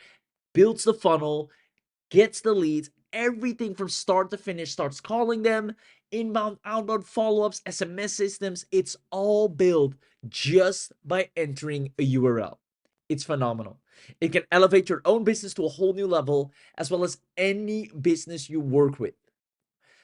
builds the funnel, gets the leads, everything from start to finish, starts calling them, inbound, outbound follow-ups, SMS systems. It's all built just by entering a URL. It's phenomenal. It can elevate your own business to a whole new level, as well as any business you work with.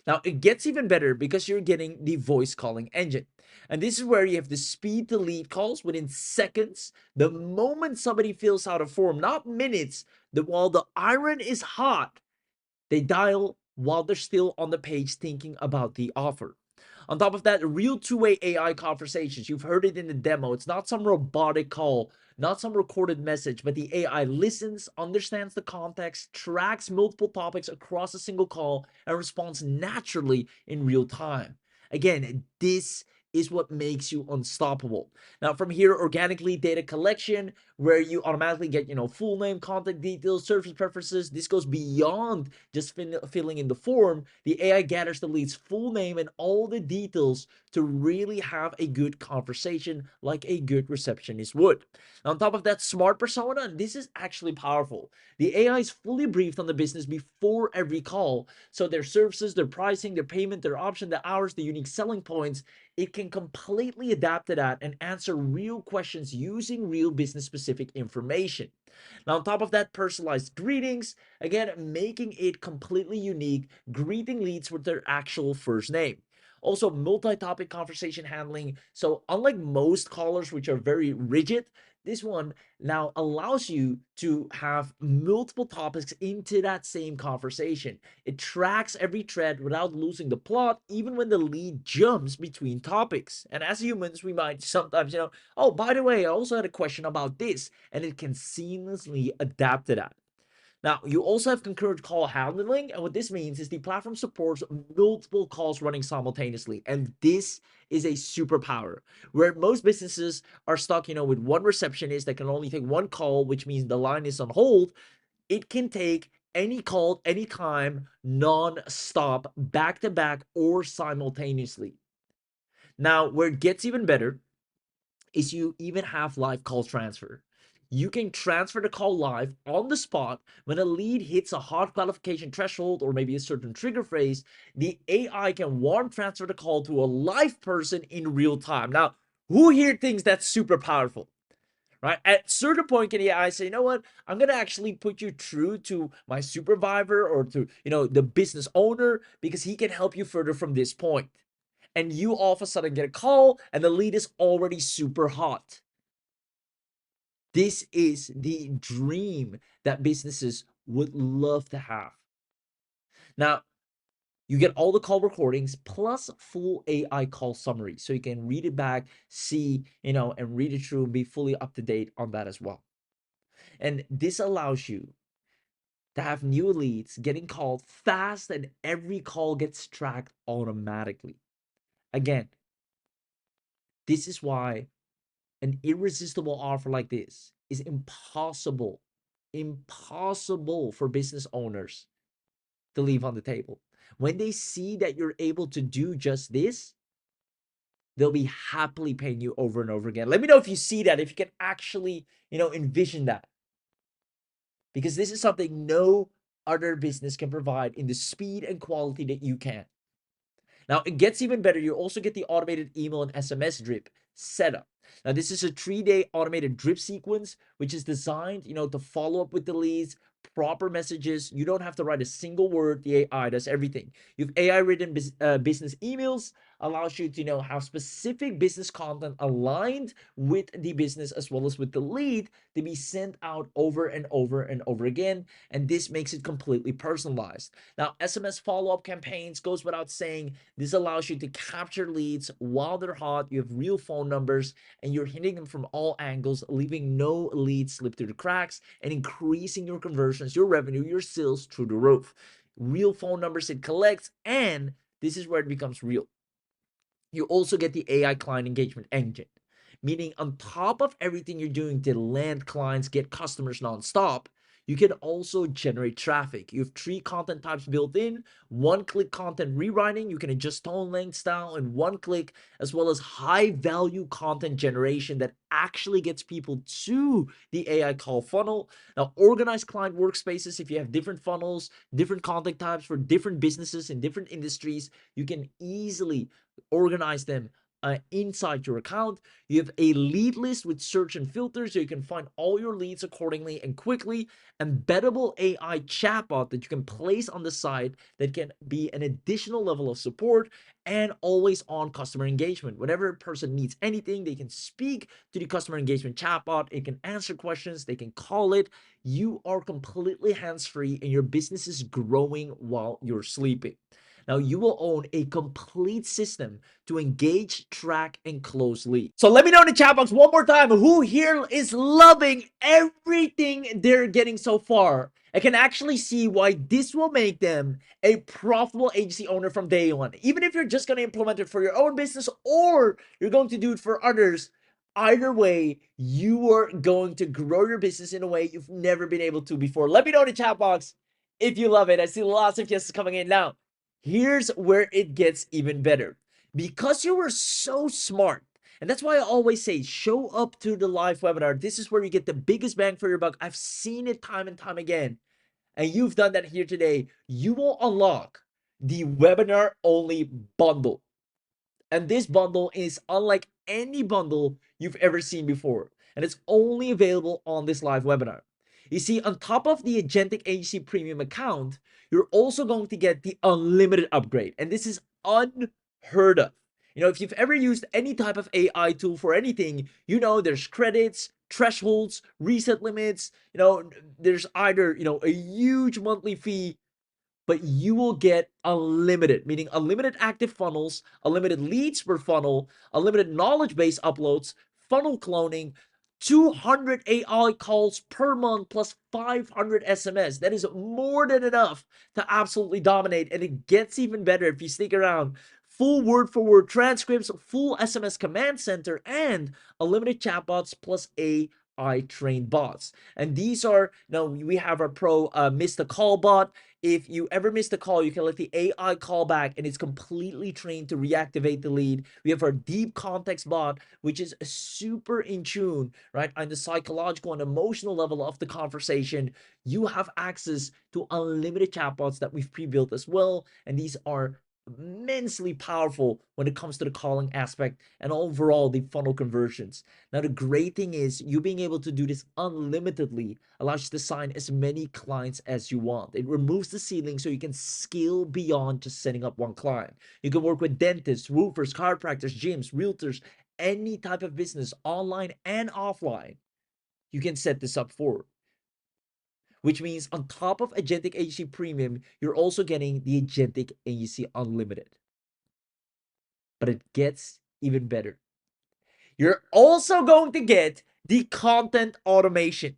Now, it gets even better because you're getting the voice calling engine. And this is where you have the speed to lead calls within seconds. The moment somebody fills out a form, not minutes, while the iron is hot, they dial while they're still on the page thinking about the offer. On top of that, real two-way AI conversations. You've heard it in the demo. It's not some robotic call, not some recorded message, but the AI listens, understands the context, tracks multiple topics across a single call, and responds naturally in real time. Again, this is what makes you unstoppable. Now, from here, organic lead data collection, where you automatically get, full name, contact details, service preferences. This goes beyond just filling in the form. The AI gathers the lead's full name and all the details to really have a good conversation like a good receptionist would. Now, on top of that, smart persona, this is actually powerful. The AI is fully briefed on the business before every call. So their services, their pricing, their payment, their option, the hours, the unique selling points, it can completely adapt to that and answer real questions using real business specific information. Now, on top of that, personalized greetings, again, making it completely unique, greeting leads with their actual first name. Also, multi-topic conversation handling. So unlike most callers, which are very rigid, this one now allows you to have multiple topics into that same conversation. It tracks every thread without losing the plot, even when the lead jumps between topics. And as humans, we might sometimes, oh, by the way, I also had a question about this, and it can seamlessly adapt to that. Now, you also have concurrent call handling, and what this means is the platform supports multiple calls running simultaneously, and this is a superpower. Where most businesses are stuck, with one receptionist that can only take one call, which means the line is on hold, it can take any call, anytime, non-stop, back-to-back, or simultaneously. Now, where it gets even better is you even have live call transfer. You can transfer the call live on the spot when a lead hits a hot qualification threshold or maybe a certain trigger phrase. The AI can warm transfer the call to a live person in real time. Now, who here thinks that's super powerful? Right? At a certain point, can the AI say, you know what? I'm gonna actually put you through to my supervisor or to the business owner because he can help you further from this point. And you all of a sudden get a call and the lead is already super hot. This is the dream that businesses would love to have. Now, you get all the call recordings plus full AI call summary. So you can read it back, see, and read it through and be fully up to date on that as well. And this allows you to have new leads getting called fast and every call gets tracked automatically. Again, this is why an irresistible offer like this is impossible for business owners to leave on the table. When they see that you're able to do just this, they'll be happily paying you over and over again. Let me know if you see that, if you can actually, envision that. Because this is something no other business can provide in the speed and quality that you can. Now, it gets even better. You also get the automated email and SMS drip setup. Now, this is a 3-day automated drip sequence, which is designed, to follow up with the leads, proper messages. You don't have to write a single word. The AI does everything. You have AI written business emails, allows you to have specific business content aligned with the business as well as with the lead to be sent out over and over and over again, and this makes it completely personalized. Now, SMS follow-up campaigns goes without saying. This allows you to capture leads while they're hot. You have real phone numbers and you're hitting them from all angles, leaving no leads slip through the cracks and increasing your conversions, your revenue, your sales through the roof. Real phone numbers it collects, and this is where it becomes real. You also get the AI client engagement engine, meaning on top of everything you're doing to land clients, get customers nonstop, you can also generate traffic. You have 3 content types built in: one-click content rewriting, you can adjust tone, length, style in one click, as well as high-value content generation that actually gets people to the AI call funnel. Now, organized client workspaces, if you have different funnels, different content types for different businesses in different industries, you can easily organize them inside your account. You have a lead list with search and filters so you can find all your leads accordingly and quickly. Embeddable AI chatbot that you can place on the side that can be an additional level of support, and always on customer engagement. Whenever a person needs anything, they can speak to the customer engagement chatbot. It can answer questions, they can call it. You are completely hands-free and your business is growing while you're sleeping. Now, you will own a complete system to engage, track, and close leads. So let me know in the chat box one more time who here is loving everything they're getting so far. I can actually see why this will make them a profitable agency owner from day one. Even if you're just going to implement it for your own business or you're going to do it for others, either way, you are going to grow your business in a way you've never been able to before. Let me know in the chat box if you love it. I see lots of yeses coming in now. Here's where it gets even better. Because you were so smart, and that's why I always say show up to the live webinar. This is where you get the biggest bang for your buck. I've seen it time and time again, and you've done that here today. You will unlock the webinar only bundle. And this bundle is unlike any bundle you've ever seen before, and it's only available on this live webinar. You see, on top of the Agentic Agency premium account, you're also going to get the unlimited upgrade, and this is unheard of. If you've ever used any type of AI tool for anything, there's credits, thresholds, reset limits. There's either a huge monthly fee, but you will get unlimited, meaning unlimited active funnels, unlimited leads per funnel, unlimited knowledge base uploads, funnel cloning, 200 AI calls per month plus 500 SMS. That is more than enough to absolutely dominate, and it gets even better if you stick around. Full word-for-word transcripts, full SMS command center, and unlimited chatbots plus AI trained bots. And these are, we have our pro miss the call bot. If you ever miss the call, you can let the AI call back, and it's completely trained to reactivate the lead. We have our deep context bot, which is super in tune, right, on the psychological and emotional level of the conversation. You have access to unlimited chatbots that we've pre-built as well, and these are immensely powerful when it comes to the calling aspect and overall the funnel conversions. Now, the great thing is you being able to do this unlimitedly allows you to sign as many clients as you want. It removes the ceiling so you can scale beyond just setting up one client. You can work with dentists, roofers, chiropractors, gyms, realtors, any type of business, online and offline. You can set this up for. Which means on top of Agentic Agency Premium, you're also getting the Agentic Agency Unlimited. But it gets even better. You're also going to get the content automation.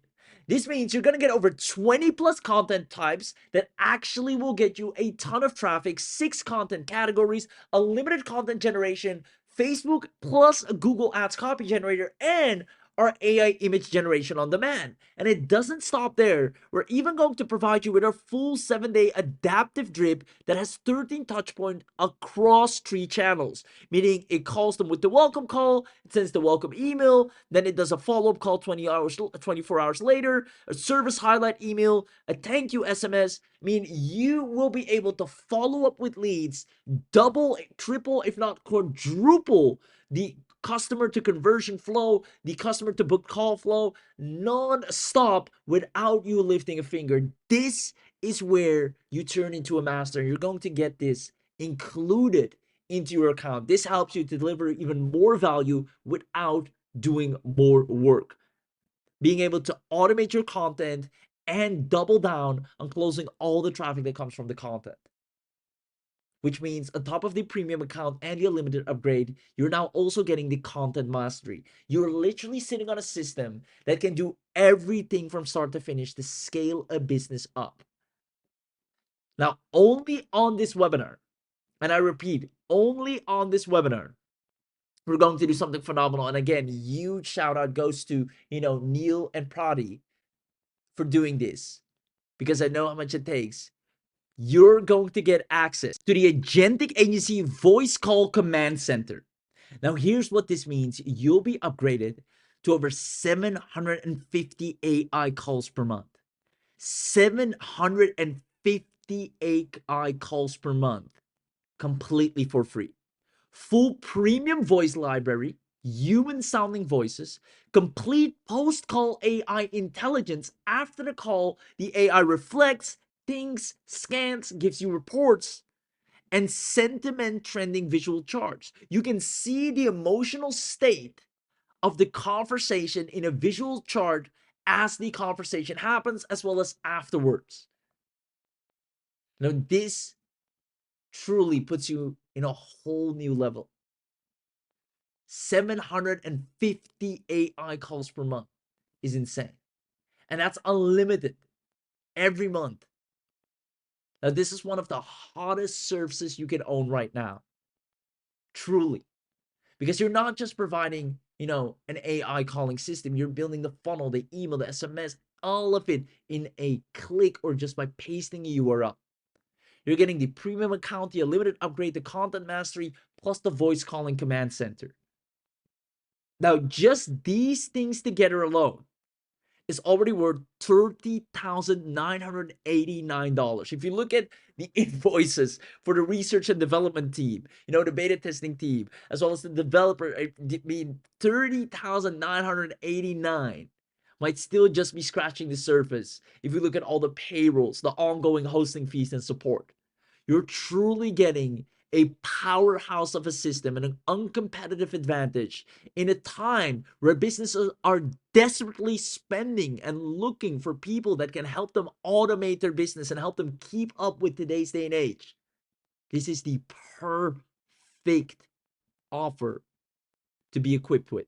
This means you're going to get over 20 plus content types that actually will get you a ton of traffic, 6 content categories, unlimited content generation, Facebook plus Google Ads copy generator, and our AI image generation on demand. And it doesn't stop there. We're even going to provide you with our full 7-day adaptive drip that has 13 touch points across 3 channels, meaning it calls them with the welcome call, it sends the welcome email, then it does a follow-up call 24 hours later, a service highlight email, a thank you SMS. I mean, you will be able to follow up with leads, double, triple, if not quadruple the customer to conversion flow, the customer to book call flow, non-stop without you lifting a finger. This is where you turn into a master. You're going to get this included into your account. This helps you to deliver even more value without doing more work. Being able to automate your content and double down on closing all the traffic that comes from the content. Which means on top of the premium account and your limited upgrade, you're now also getting the content mastery. You're literally sitting on a system that can do everything from start to finish to scale a business up. Now, only on this webinar, and I repeat, only on this webinar, we're going to do something phenomenal. And again, huge shout out goes to, Neil and Prati for doing this, because I know how much it takes. You're going to get access to the Agentic Agency voice call command center. Now, here's what this means. You'll be upgraded to over 750 AI calls per month. 750 AI calls per month, completely for free. Full premium voice library, human sounding voices, complete post-call AI intelligence. After the call, the AI reflects, thinks, scans, gives you reports, and sentiment trending visual charts. You can see the emotional state of the conversation in a visual chart as the conversation happens, as well as afterwards. Now, this truly puts you in a whole new level. 750 AI calls per month is insane. And that's unlimited every month. Now, this is one of the hottest services you can own right now. Truly. Because you're not just providing, an AI calling system. You're building the funnel, the email, the SMS, all of it in a click or just by pasting a URL. You're getting the premium account, the unlimited upgrade, the content mastery, plus the voice calling command center. Now, just these things together alone is already worth $30,989. If you look at the invoices for the research and development team, the beta testing team, as well as the developer, I mean, $30,989 might still just be scratching the surface if you look at all the payrolls, the ongoing hosting fees and support. You're truly getting a powerhouse of a system and an uncompetitive advantage in a time where businesses are desperately spending and looking for people that can help them automate their business and help them keep up with today's day and age. This is the perfect offer to be equipped with,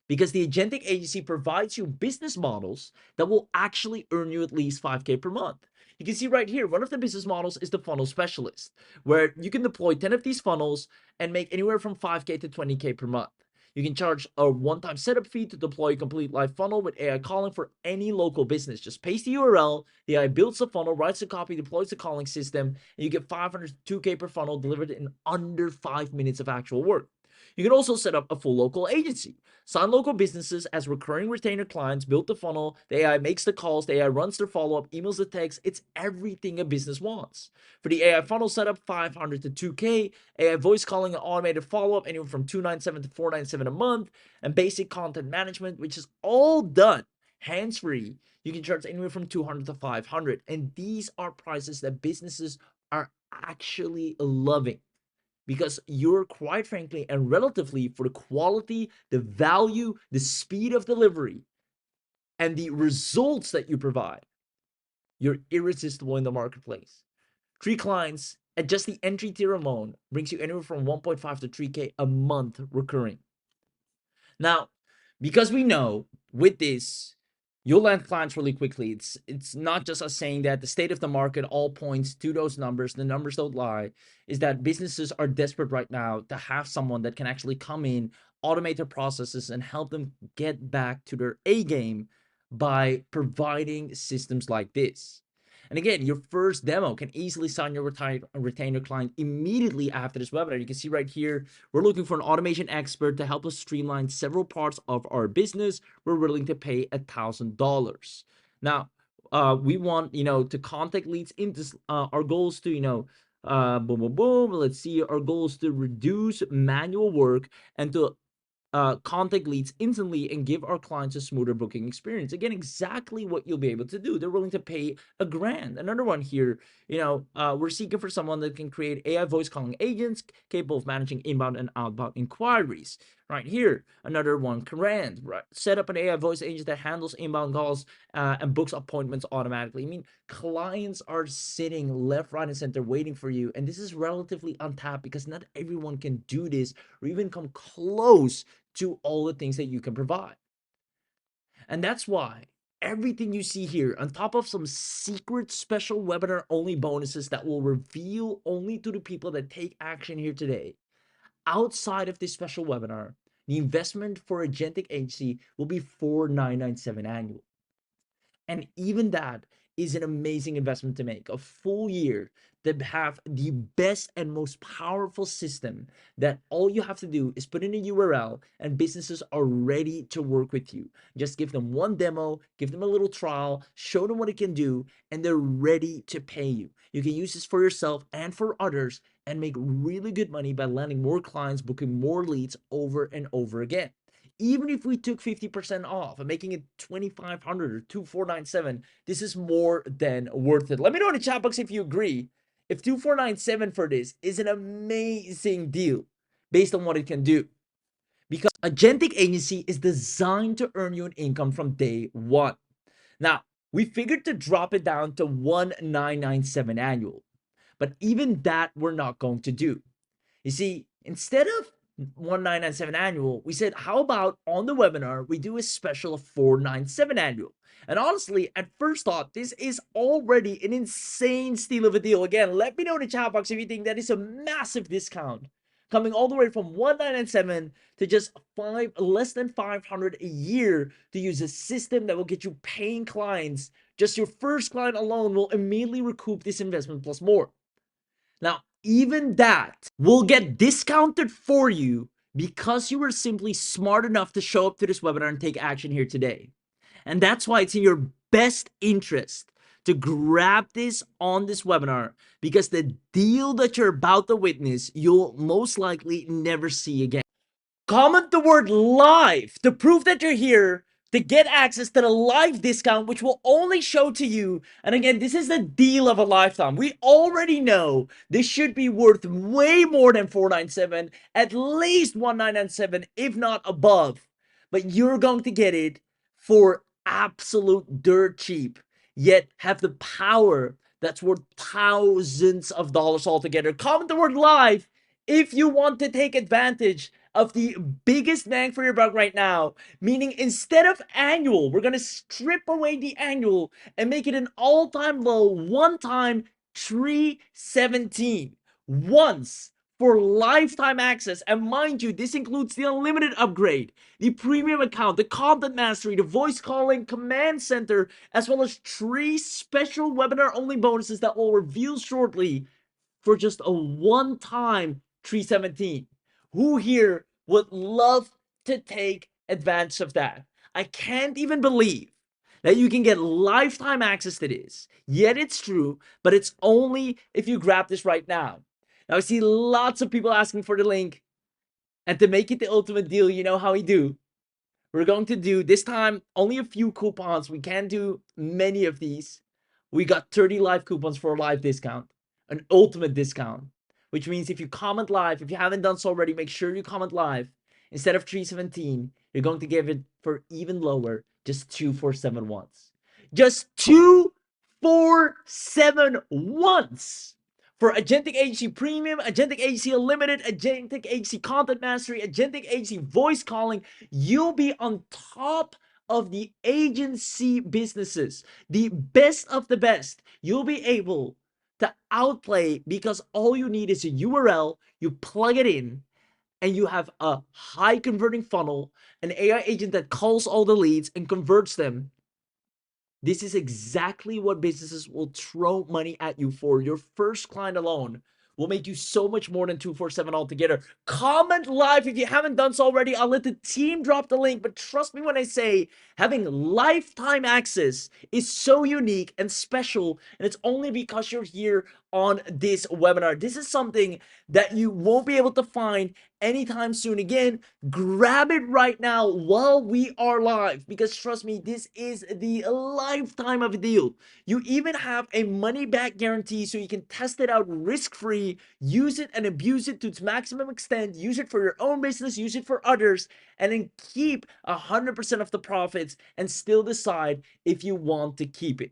because the Agentic Agency provides you business models that will actually earn you at least 5K per month. You can see right here, one of the business models is the funnel specialist, where you can deploy 10 of these funnels and make anywhere from 5K to 20K per month. You can charge a one-time setup fee to deploy a complete live funnel with AI calling for any local business. Just paste the URL, the AI builds the funnel, writes the copy, deploys the calling system, and you get 500 to 2K per funnel delivered in under 5 minutes of actual work. You can also set up a full local agency. Sign local businesses as recurring retainer clients, build the funnel, the AI makes the calls, the AI runs their follow-up, emails the text. It's everything a business wants. For the AI funnel setup, 500 to 2K, AI voice calling and automated follow-up, anywhere from $297 to $497 a month, and basic content management, which is all done hands-free. You can charge anywhere from 200 to 500. And these are prices that businesses are actually loving, because you're, quite frankly and relatively, for the quality, the value, the speed of delivery, and the results that you provide, you're irresistible in the marketplace. 3 clients at just the entry tier alone brings you anywhere from 1.5 to 3K a month recurring. Now, because we know with this, you'll land clients really quickly. It's not just us saying that. The state of the market all points to those numbers. The numbers don't lie. Is that businesses are desperate right now to have someone that can actually come in, automate their processes, and help them get back to their A game by providing systems like this. And again, your first demo can easily sign your retainer client immediately after this webinar. You can see right here, we're looking for an automation expert to help us streamline several parts of our business. We're willing to pay $1,000. Now, we want, to contact leads into our goals to, boom, boom, boom. Let's see, our goal is to reduce manual work and to contact leads instantly and give our clients a smoother booking experience. Again, exactly what you'll be able to do. They're willing to pay $1,000. Another one here, we're seeking for someone that can create AI voice calling agents capable of managing inbound and outbound inquiries. Right here, another one, Command, right? Set up an AI voice agent that handles inbound calls and books appointments automatically. I mean, clients are sitting left, right, and center waiting for you, and this is relatively untapped because not everyone can do this or even come close to all the things that you can provide. And that's why everything you see here, on top of some secret special webinar only bonuses that will reveal only to the people that take action here today, outside of this special webinar, the investment for Agentic Agency will be $4,997 annual. And even that is an amazing investment to make. A full year to have the best and most powerful system that all you have to do is put in a URL and businesses are ready to work with you. Just give them one demo, give them a little trial, show them what it can do, and they're ready to pay you. You can use this for yourself and for others and make really good money by landing more clients, booking more leads over and over again. Even if we took 50% off and making it 2,500 or 2,497, this is more than worth it. Let me know in the chat box if you agree. If 2,497 for this is an amazing deal based on what it can do. Because Agentic Agency is designed to earn you an income from day one. Now, we figured to drop it down to 1,997 annual. But even that we're not going to do. You see, instead of 1,997 annual, we said, how about on the webinar, we do a special of 497 annual. And honestly, at first thought, this is already an insane steal of a deal. Again, let me know in the chat box if you think that is a massive discount. Coming all the way from 1,997 to just less than 500 a year to use a system that will get you paying clients. Just your first client alone will immediately recoup this investment plus more. Now, even that will get discounted for you because you were simply smart enough to show up to this webinar and take action here today. And that's why it's in your best interest to grab this on this webinar, because the deal that you're about to witness, you'll most likely never see again. Comment the word live to prove that you're here to get access to the live discount, which will only show to you. And again, this is the deal of a lifetime. We already know this should be worth way more than 497, at least 1997, if not above. But you're going to get it for absolute dirt cheap, yet have the power that's worth thousands of dollars altogether. Comment the word live if you want to take advantage of the biggest bang for your buck right now, meaning instead of annual, we're going to strip away the annual and make it an all-time low, one-time 317 once for lifetime access. And mind you, this includes the unlimited upgrade, the premium account, the content mastery, the voice calling command center, as well as 3 special webinar only bonuses that we'll reveal shortly for just a one-time 317. Who here would love to take advantage of that? I can't even believe that you can get lifetime access to this. Yet it's true, but it's only if you grab this right now. Now I see lots of people asking for the link, and to make it the ultimate deal, you know how we do. We're going to do this time only a few coupons. We can't do many of these. We got 30 live coupons for a live discount, an ultimate discount, which means if you comment live, if you haven't done so already, make sure you comment live. Instead of 317, you're going to give it for even lower, just 247 once. Just 247 once for Agentic Agency Premium, Agentic Agency Unlimited, Agentic Agency Content Mastery, Agentic Agency Voice Calling. You'll be on top of the agency businesses, the best of the best. You'll be able to outplay because all you need is a URL, you plug it in, and you have a high converting funnel, an AI agent that calls all the leads and converts them. This is exactly what businesses will throw money at you for. Your first client alone will make you so much more than 247 altogether. Comment live if you haven't done so already. I'll let the team drop the link, but trust me when I say having lifetime access is so unique and special, and it's only because you're here on this webinar. This is something that you won't be able to find anytime soon. Again, grab it right now while we are live, because trust me, this is the lifetime of a deal. You even have a money back guarantee, so you can test it out risk-free, use it and abuse it to its maximum extent, use it for your own business, use it for others, and then keep 100% of the profits and still decide if you want to keep it.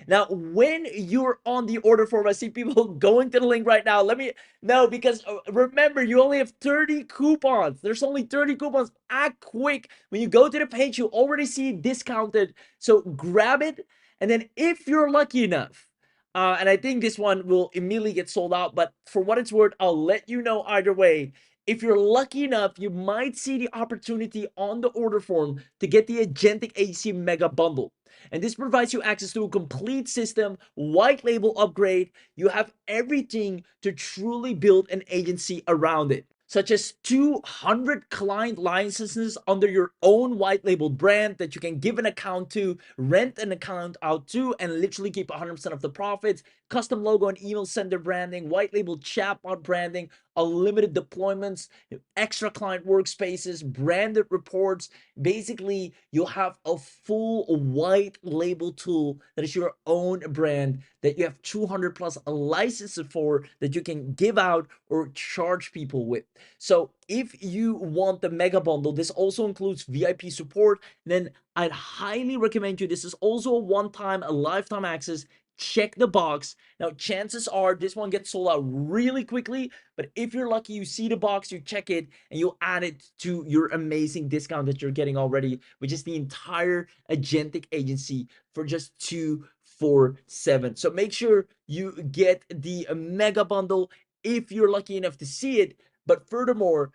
Now, when you're on the order form, I see people going to the link right now. Let me know, because remember, you only have 30 coupons. There's only 30 coupons. Act quick. When you go to the page, you already see discounted. So grab it. And then if you're lucky enough, and I think this one will immediately get sold out, but for what it's worth, I'll let you know either way. If you're lucky enough, you might see the opportunity on the order form to get the Agentic Agency Mega Bundle. And this provides you access to a complete system, white label upgrade. You have everything to truly build an agency around it, such as 200 client licenses under your own white label brand that you can give an account to, rent an account out to, and literally keep 100% of the profits, custom logo and email sender branding, white label chatbot branding, unlimited deployments, extra client workspaces, branded reports. Basically, you'll have a full white label tool that is your own brand that you have 200 plus licenses for that you can give out or charge people with. So if you want the mega bundle, this also includes VIP support. Then I'd highly recommend you. This is also a one-time, a lifetime access. Check the box. Now, chances are this one gets sold out really quickly, but if you're lucky, you see the box, you check it, and you add it to your amazing discount that you're getting already, which is the entire Agentic Agency for just $247. So make sure you get the mega bundle if you're lucky enough to see it. But furthermore,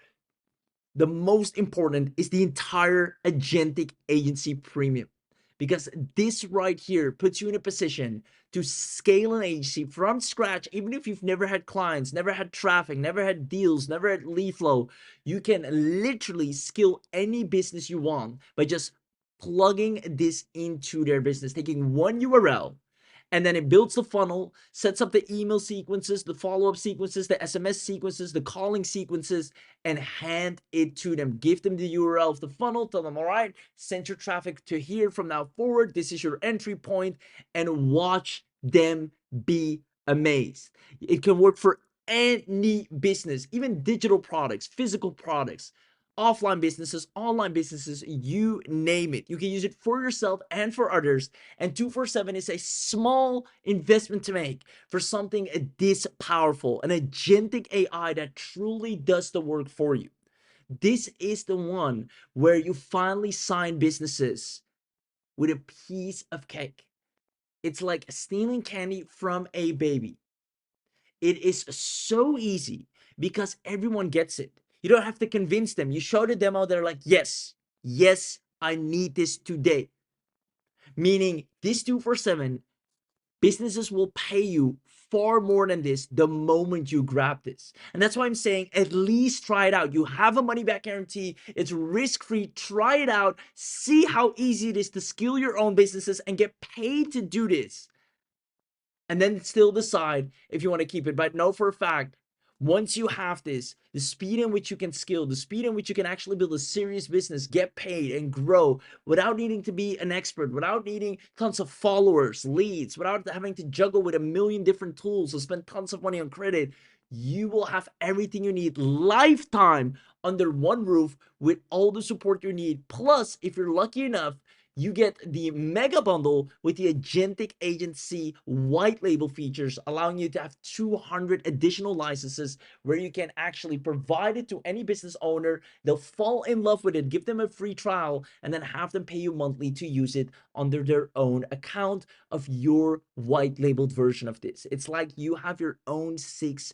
the most important is the entire Agentic Agency Premium, because this right here puts you in a position to scale an agency from scratch. Even if you've never had clients, never had traffic, never had deals, never had lead flow, you can literally scale any business you want by just plugging this into their business, taking one URL, and then it builds the funnel, sets up the email sequences, the follow-up sequences, the SMS sequences, the calling sequences, and hand it to them. Give them the URL of the funnel, tell them, all right, send your traffic to here from now forward. This is your entry point, and watch them be amazed. It can work for any business, even digital products, physical products, offline businesses, online businesses, you name it. You can use it for yourself and for others. And 247 is a small investment to make for something this powerful, an agentic AI that truly does the work for you. This is the one where you finally sign businesses with a piece of cake. It's like stealing candy from a baby. It is so easy because everyone gets it. You don't have to convince them. You show the demo, they're like, yes, yes, I need this today. Meaning this 247, businesses will pay you far more than this the moment you grab this. And that's why I'm saying at least try it out. You have a money back guarantee. It's risk-free. Try it out. See how easy it is to scale your own businesses and get paid to do this, and then still decide if you want to keep it. But know for a fact, once you have this, the speed in which you can scale, the speed in which you can actually build a serious business, get paid and grow without needing to be an expert, without needing tons of followers, leads, without having to juggle with a million different tools or spend tons of money on credit, you will have everything you need lifetime under one roof with all the support you need. Plus, if you're lucky enough, you get the mega bundle with the Agentic Agency white label features, allowing you to have 200 additional licenses where you can actually provide it to any business owner. They'll fall in love with it, give them a free trial, and then have them pay you monthly to use it under their own account of your white labeled version of this. It's like you have your own 6+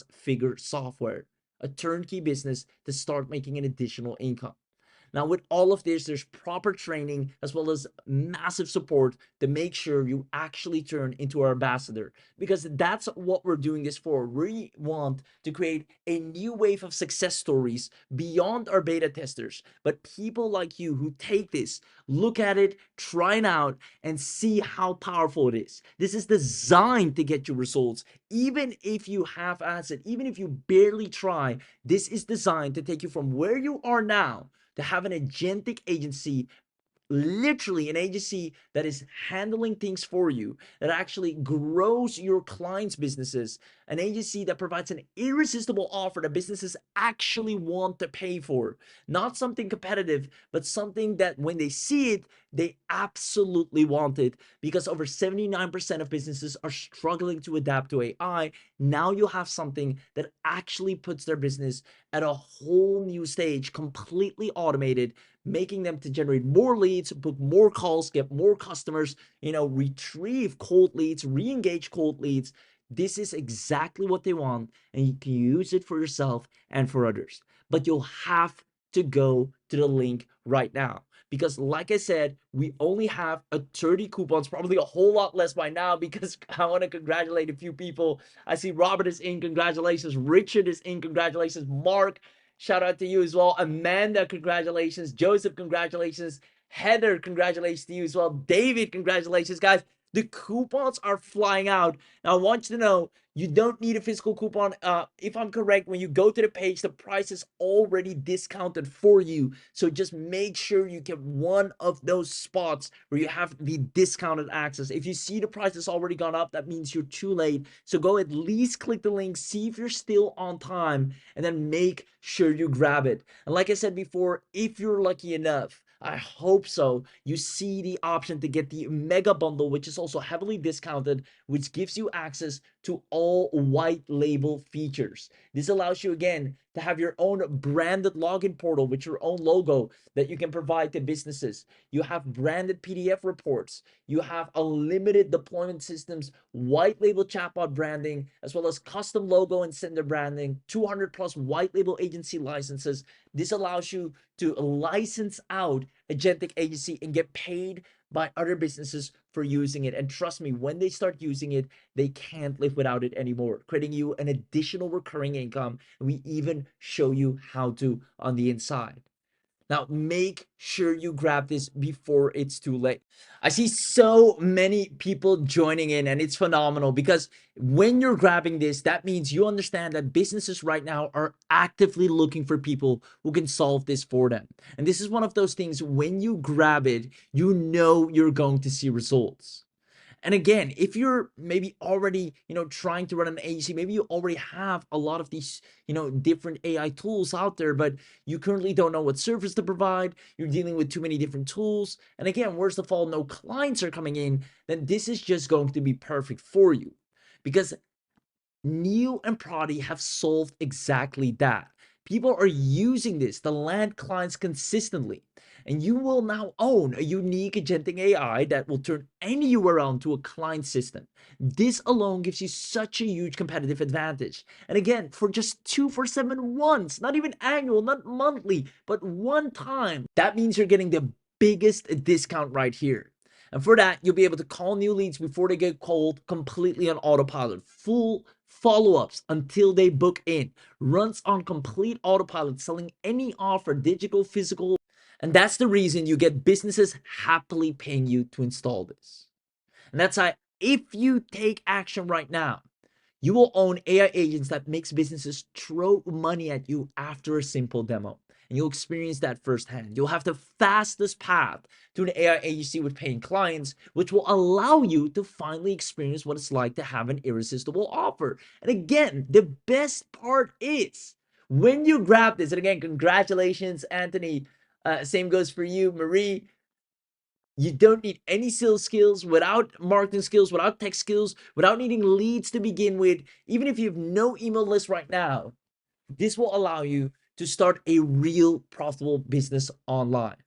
figure software, a turnkey business to start making an additional income. Now, with all of this, there's proper training as well as massive support to make sure you actually turn into our ambassador, because that's what we're doing this for. We want to create a new wave of success stories beyond our beta testers, but people like you who take this, look at it, try it out, and see how powerful it is. This is designed to get you results. Even if you half-ass it, even if you barely try, this is designed to take you from where you are now to have an agentic agency, literally an agency that is handling things for you, that actually grows your clients' businesses, an agency that provides an irresistible offer that businesses actually want to pay for. Not something competitive, but something that when they see it, they absolutely want it, because over 79% of businesses are struggling to adapt to AI. Now you have something that actually puts their business at a whole new stage, completely automated, making them to generate more leads, book more calls, get more customers, retrieve cold leads, re-engage cold leads. This is exactly what they want, and you can use it for yourself and for others. But you'll have to go to the link right now, because like I said, we only have a 30 coupons, probably a whole lot less by now, because I want to congratulate a few people. I see Robert is in, congratulations. Richard is in, congratulations. Mark, shout out to you as well. Amanda, congratulations. Joseph, congratulations. Heather, congratulations to you as well. David, congratulations, guys. The coupons are flying out. Now, I want you to know you don't need a physical coupon. If I'm correct, when you go to the page, the price is already discounted for you. So just make sure you get one of those spots where you have the discounted access. If you see the price has already gone up, that means you're too late. So go at least click the link, see if you're still on time, and then make sure you grab it. And like I said before, if you're lucky enough, I hope so, you see the option to get the mega bundle, which is also heavily discounted, which gives you access to all white label features. This allows you, again, to have your own branded login portal with your own logo that you can provide to businesses. You have branded PDF reports. You have unlimited deployment systems, white label chatbot branding, as well as custom logo and sender branding, 200 plus white label agency licenses. This allows you to license out Agentic Agency and get paid by other businesses for using it. And trust me, when they start using it, they can't live without it anymore, creating you an additional recurring income. And we even show you how to on the inside. Now, make sure you grab this before it's too late. I see so many people joining in, and it's phenomenal, because when you're grabbing this, that means you understand that businesses right now are actively looking for people who can solve this for them. And this is one of those things, when you grab it, you know you're going to see results. And again, if you're maybe already, trying to run an agency, maybe you already have a lot of these, different AI tools out there, but you currently don't know what service to provide. You're dealing with too many different tools. And again, worst of all, no clients are coming in, then this is just going to be perfect for you, because Neo and Prodi have solved exactly that. People are using this to land clients consistently. And you will now own a unique agentic AI that will turn any URL into a client system. This alone gives you such a huge competitive advantage. And again, for just 247 once, not even annual, not monthly, but one time, that means you're getting the biggest discount right here. And for that, you'll be able to call new leads before they get cold, completely on autopilot. Full follow-ups until they book in. Runs on complete autopilot, selling any offer, digital, physical. And that's the reason you get businesses happily paying you to install this. And that's why, if you take action right now, you will own AI agents that makes businesses throw money at you after a simple demo. And you'll experience that firsthand. You'll have the fastest path to an AI agency with paying clients, which will allow you to finally experience what it's like to have an irresistible offer. And again, the best part is when you grab this, and again, congratulations, Anthony. Same goes for you, Marie. You don't need any sales skills, without marketing skills, without tech skills, without needing leads to begin with. Even if you have no email list right now, this will allow you to start a real profitable business online.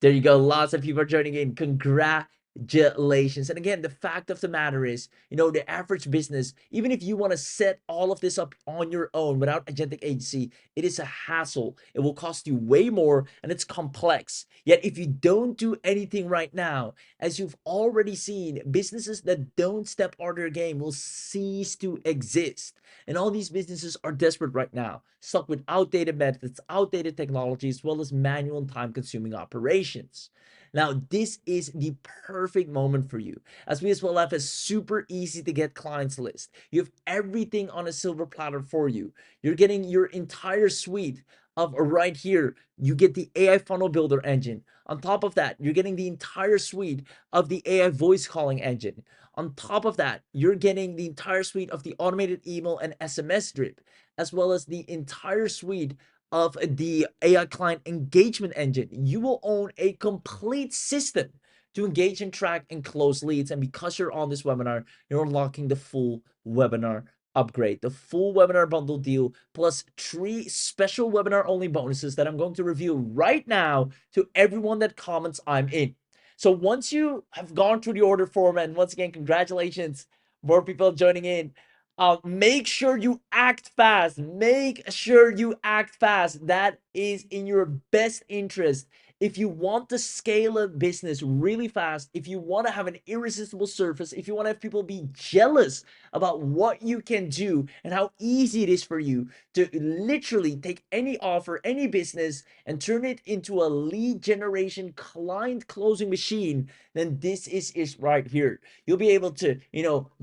There you go. Lots of people are joining in. Congratulations. Congratulations. And again, the fact of the matter is, the average business, even if you want to set all of this up on your own without Agentic Agency, it is a hassle. It will cost you way more and it's complex. Yet, if you don't do anything right now, as you've already seen, businesses that don't step out their game will cease to exist. And all these businesses are desperate right now, stuck with outdated methods, outdated technology, as well as manual and time consuming operations. Now, this is the perfect moment for you, as we as well have a super easy to get clients list. You have everything on a silver platter for you. You're getting your entire suite of right here. You get the AI funnel builder engine. On top of that, you're getting the entire suite of the AI voice calling engine. On top of that, you're getting the entire suite of the automated email and SMS drip, as well as the entire suite of the AI client engagement engine. You will own a complete system to engage and track and close leads. And because you're on this webinar, you're unlocking the full webinar upgrade, the full webinar bundle deal, plus 3 special webinar only bonuses that I'm going to review right now to everyone that comments I'm in. So once you have gone through the order form, and once again, congratulations, more people joining in. Make sure you act fast. Make sure you act fast. That is in your best interest. If you want to scale a business really fast, if you want to have an irresistible surface, if you want to have people be jealous about what you can do and how easy it is for you to literally take any offer, any business, and turn it into a lead generation client closing machine, then this is right here. You'll be able to,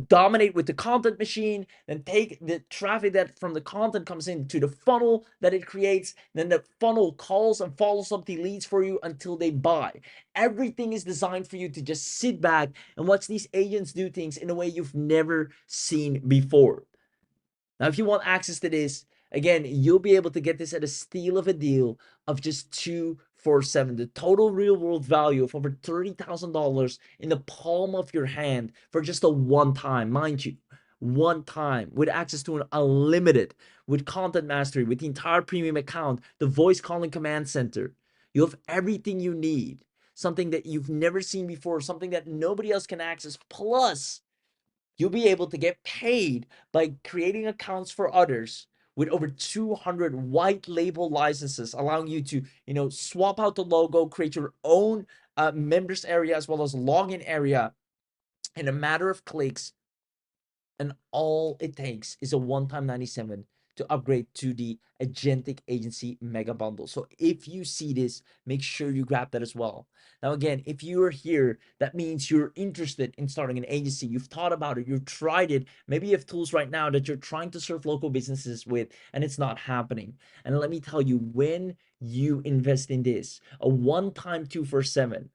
dominate with the content machine, then take the traffic that from the content comes into the funnel that it creates. Then the funnel calls and follows up the leads for you until they buy. Everything is designed for you to just sit back and watch these agents do things in a way you've never seen before. Now, if you want access to this, again, you'll be able to get this at a steal of a deal of just $247. The total real world value of over $30,000 in the palm of your hand for just a one time, mind you, one time, with access to an unlimited, with content mastery, with the entire premium account, the voice calling command center. You have everything you need, something that you've never seen before, something that nobody else can access. Plus, you'll be able to get paid by creating accounts for others with over 200 white label licenses, allowing you to, swap out the logo, create your own members area as well as login area in a matter of clicks. And all it takes is a one-time 97 to upgrade to the Agentic Agency Mega Bundle. So if you see this, make sure you grab that as well. Now, again, if you are here, that means you're interested in starting an agency. You've thought about it, you've tried it. Maybe you have tools right now that you're trying to serve local businesses with, and it's not happening. And let me tell you, when you invest in this, a one-time 247,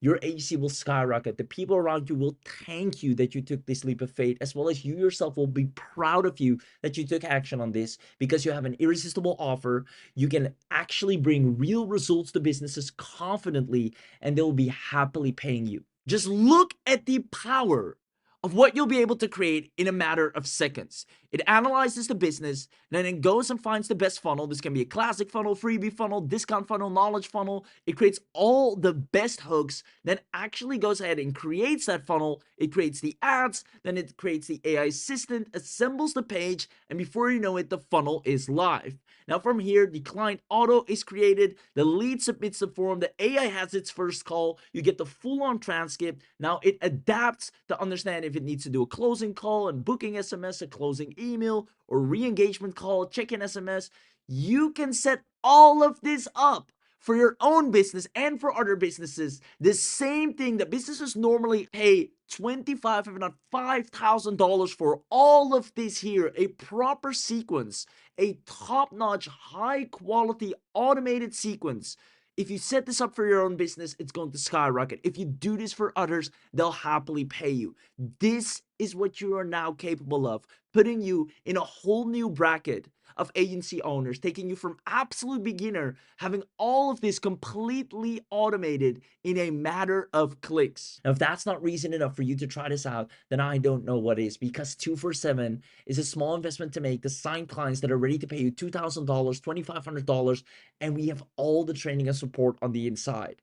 your agency will skyrocket. The people around you will thank you that you took this leap of faith, as well as you yourself will be proud of you that you took action on this, because you have an irresistible offer. You can actually bring real results to businesses confidently, and they'll be happily paying you. Just look at the power of what you'll be able to create in a matter of seconds. It analyzes the business, and then it goes and finds the best funnel. This can be a classic funnel, freebie funnel, discount funnel, knowledge funnel. It creates all the best hooks, then actually goes ahead and creates that funnel. It creates the ads, then it creates the AI assistant, assembles the page, and before you know it, the funnel is live. Now from here, the client auto is created, the lead submits the form, the AI has its first call, you get the full-on transcript. Now it adapts to understand if it needs to do a closing call and booking SMS, a closing email, or re-engagement call, check-in SMS. You can set all of this up for your own business and for other businesses. The same thing that businesses normally pay $25,000, if not $5,000 for all of this here, a proper sequence, a top-notch, high-quality automated sequence. If you set this up for your own business, it's going to skyrocket. If you do this for others, they'll happily pay you. This is what you are now capable of, putting you in a whole new bracket of agency owners, taking you from absolute beginner, having all of this completely automated in a matter of clicks. Now, if that's not reason enough for you to try this out, then I don't know what is, because 247 is a small investment to make to sign clients that are ready to pay you $2,000, $2,500, and we have all the training and support on the inside.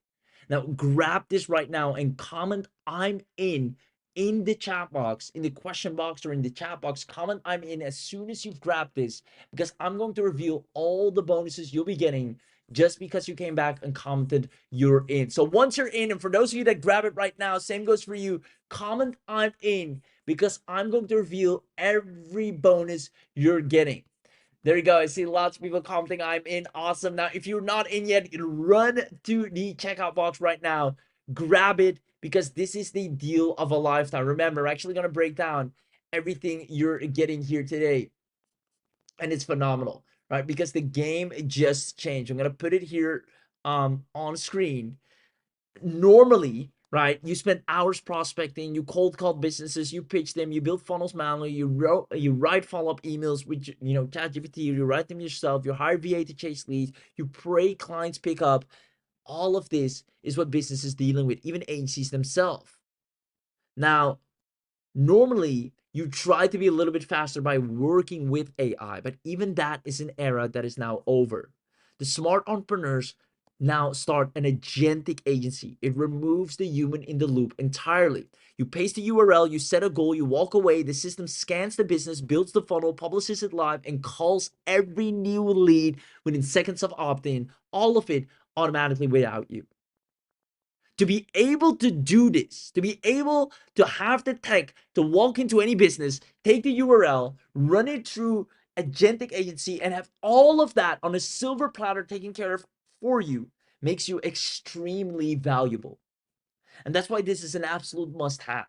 Now grab this right now and comment "I'm in the chat box, in the question box or in the chat box. Comment "I'm in" as soon as you grab this, because I'm going to reveal all the bonuses you'll be getting just because you came back and commented you're in. So once you're in, and for those of you that grab it right now, same goes for you, comment "I'm in," because I'm going to reveal every bonus you're getting. There you go. I see lots of people commenting "I'm in." Awesome. Now, if you're not in yet, run to the checkout box right now. Grab it, because this is the deal of a lifetime. Remember, we're actually going to break down everything you're getting here today. And it's phenomenal, right? Because the game just changed. I'm going to put it here on screen. Normally, right, you spend hours prospecting, you cold call businesses, you pitch them, you build funnels manually, you write follow-up emails with ChatGPT, you write them yourself, you hire VA to chase leads, you pray clients pick up. All of this is what businesses dealing with, even agencies themselves. Now, normally you try to be a little bit faster by working with AI, but even that is an era that is now over. The smart entrepreneurs now start an agentic agency. It removes the human in the loop entirely. You paste the URL, you set a goal, you walk away, the system scans the business, builds the funnel, publishes it live, and calls every new lead within seconds of opt-in, all of it automatically without you. To be able to do this, to be able to have the tech to walk into any business, take the URL, run it through Agentic Agency, and have all of that on a silver platter taken care of for you, makes you extremely valuable. And that's why this is an absolute must-have.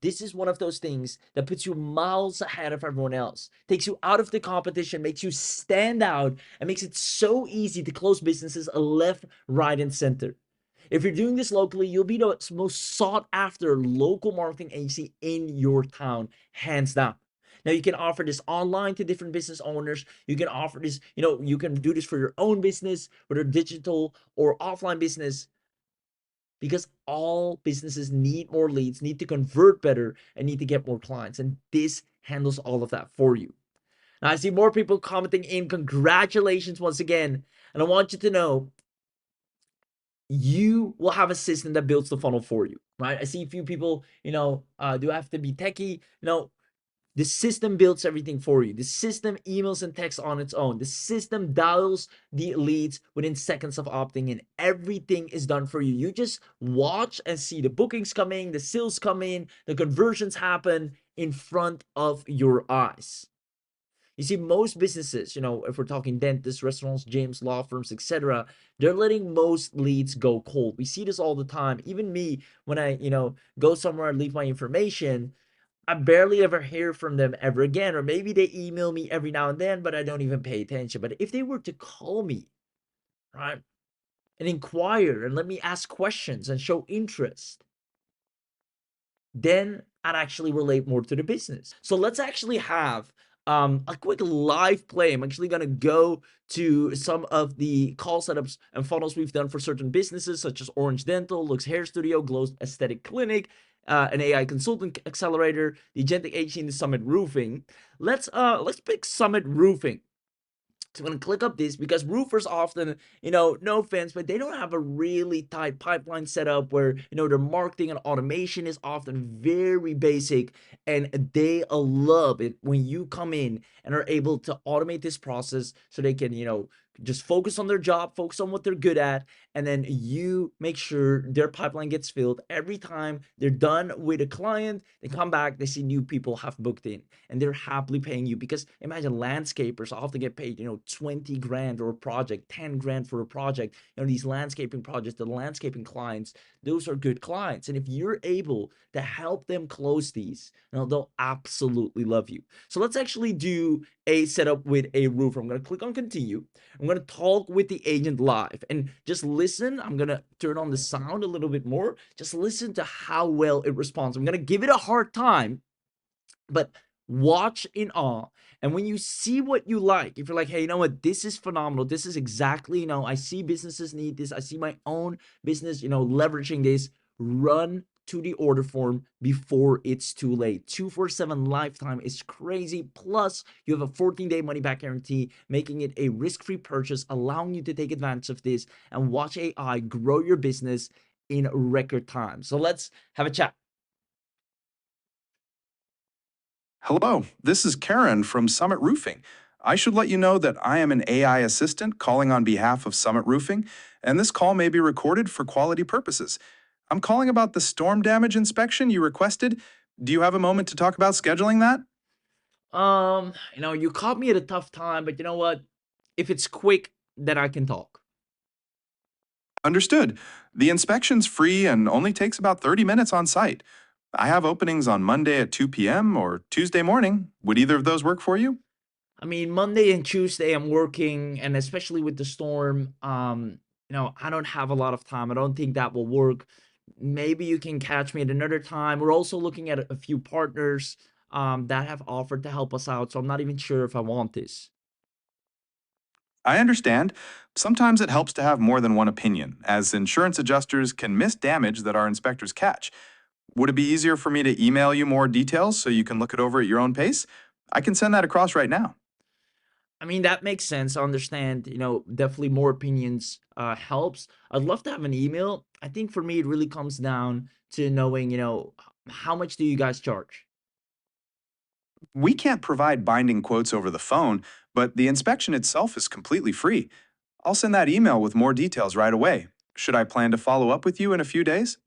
This is one of those things that puts you miles ahead of everyone else, takes you out of the competition, makes you stand out, and makes it so easy to close businesses left, right, and center. If you're doing this locally, you'll be the most sought after local marketing agency in your town, hands down. Now, you can offer this online to different business owners. You can offer this, you can do this for your own business, whether digital or offline business, because all businesses need more leads, need to convert better, and need to get more clients. And this handles all of that for you. Now, I see more people commenting in. Congratulations once again. And I want you to know, you will have a system that builds the funnel for you, right? I see a few people, do have to be techie. The system builds everything for you. The system emails and texts on its own. The system dials the leads within seconds of opting in. Everything is done for you. You just watch and see the bookings coming, the sales come in, the conversions happen in front of your eyes. You see, most businesses, if we're talking dentists, restaurants, gyms, law firms, etc., they're letting most leads go cold. We see this all the time. Even me, when I, go somewhere and leave my information, I barely ever hear from them ever again. Or maybe they email me every now and then, but I don't even pay attention. But if they were to call me, right, and inquire and let me ask questions and show interest, then I'd actually relate more to the business. So let's actually have a quick live play. I'm actually going to go to some of the call setups and funnels we've done for certain businesses, such as Orange Dental, Lux Hair Studio, Glow Aesthetic Clinic, an AI consultant accelerator, the Agentic Agency, and the Summit Roofing. Let's pick Summit Roofing. So I'm going to click up this, because roofers often, no offense, but they don't have a really tight pipeline setup where, their marketing and automation is often very basic, and they love it when you come in and are able to automate this process so they can, just focus on their job, focus on what they're good at, and then you make sure their pipeline gets filled. Every time they're done with a client, they come back, they see new people have booked in, and they're happily paying you. Because imagine landscapers often get paid, 20 grand for a project, 10 grand for a project. These landscaping projects, the landscaping clients, those are good clients. And if you're able to help them close these, they'll absolutely love you. So let's actually do a setup with a roofer. I'm going to click on continue. I'm going to talk with the agent live, and just listen. I'm going to turn on the sound a little bit more. Just listen to how well it responds. I'm going to give it a hard time, but watch in awe. And when you see what you like, if you're like, hey, you know what, this is phenomenal, this is exactly, I see businesses need this, I see my own business, leveraging this, run to the order form before it's too late. 247 lifetime is crazy. Plus, you have a 14-day money-back guarantee, making it a risk-free purchase, allowing you to take advantage of this and watch AI grow your business in record time. So let's have a chat. Hello, this is Karen from Summit Roofing. I should let you know that I am an AI assistant calling on behalf of Summit Roofing, and this call may be recorded for quality purposes. I'm calling about the storm damage inspection you requested. Do you have a moment to talk about scheduling that? You caught me at a tough time, but you know what? If it's quick, then I can talk. Understood. The inspection's free and only takes about 30 minutes on site. I have openings on Monday at 2 p.m. or Tuesday morning. Would either of those work for you? I mean, Monday and Tuesday I'm working, and especially with the storm, I don't have a lot of time. I don't think that will work. Maybe you can catch me at another time. We're also looking at a few partners that have offered to help us out, so I'm not even sure if I want this. I understand. Sometimes it helps to have more than one opinion, as insurance adjusters can miss damage that our inspectors catch. Would it be easier for me to email you more details so you can look it over at your own pace? I can send that across right now. I mean, that makes sense. I understand, definitely more opinions helps. I'd love to have an email. I think for me, it really comes down to knowing, how much do you guys charge? We can't provide binding quotes over the phone, but the inspection itself is completely free. I'll send that email with more details right away. Should I plan to follow up with you in a few days?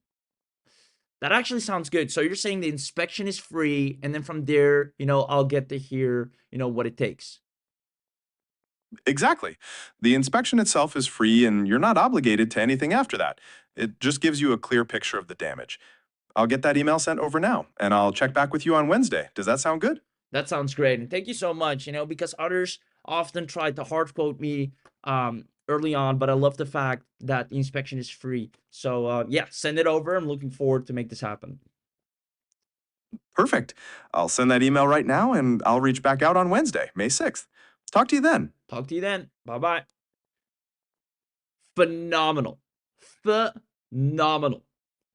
That actually sounds good. So you're saying the inspection is free, and then from there, I'll get to hear, what it takes. Exactly. The inspection itself is free and you're not obligated to anything after that. It just gives you a clear picture of the damage. I'll get that email sent over now and I'll check back with you on Wednesday. Does that sound good? That sounds great. And thank you so much, because others often try to hard quote me early on, but I love the fact that the inspection is free. So yeah, send it over. I'm looking forward to make this happen. Perfect. I'll send that email right now and I'll reach back out on Wednesday, May 6th. Talk to you then. Talk to you then. Bye-bye. Phenomenal. Phenomenal.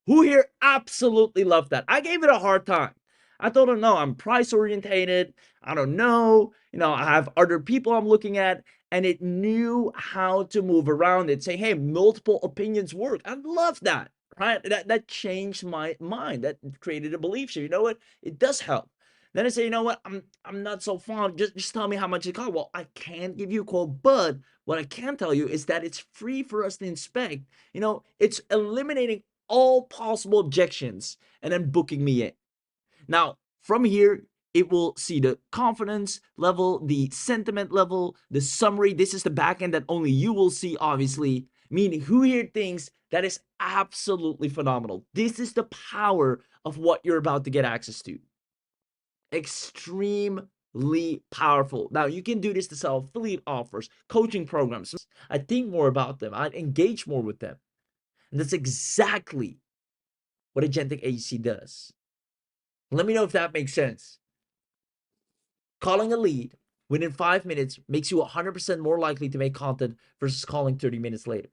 Who here absolutely loved that? I gave it a hard time. I told him, no, I'm price orientated. I don't know. I have other people I'm looking at, and it knew how to move around it. Say, hey, multiple opinions work. I love that. Right? That changed my mind. That created a belief. So you know what? It does help. Then I say, you know what? I'm not so fond. Just tell me how much it costs. Well, I can't give you a quote, but what I can tell you is that it's free for us to inspect. It's eliminating all possible objections and then booking me in. Now, from here, it will see the confidence level, the sentiment level, the summary. This is the backend that only you will see, obviously. Meaning, who here thinks that is absolutely phenomenal? This is the power of what you're about to get access to. Extremely powerful. Now, you can do this to sell affiliate offers, coaching programs. I think more about them. I'd engage more with them. And that's exactly what Agentic Agency does. Let me know if that makes sense. Calling a lead within 5 minutes makes you 100% more likely to make content versus calling 30 minutes later.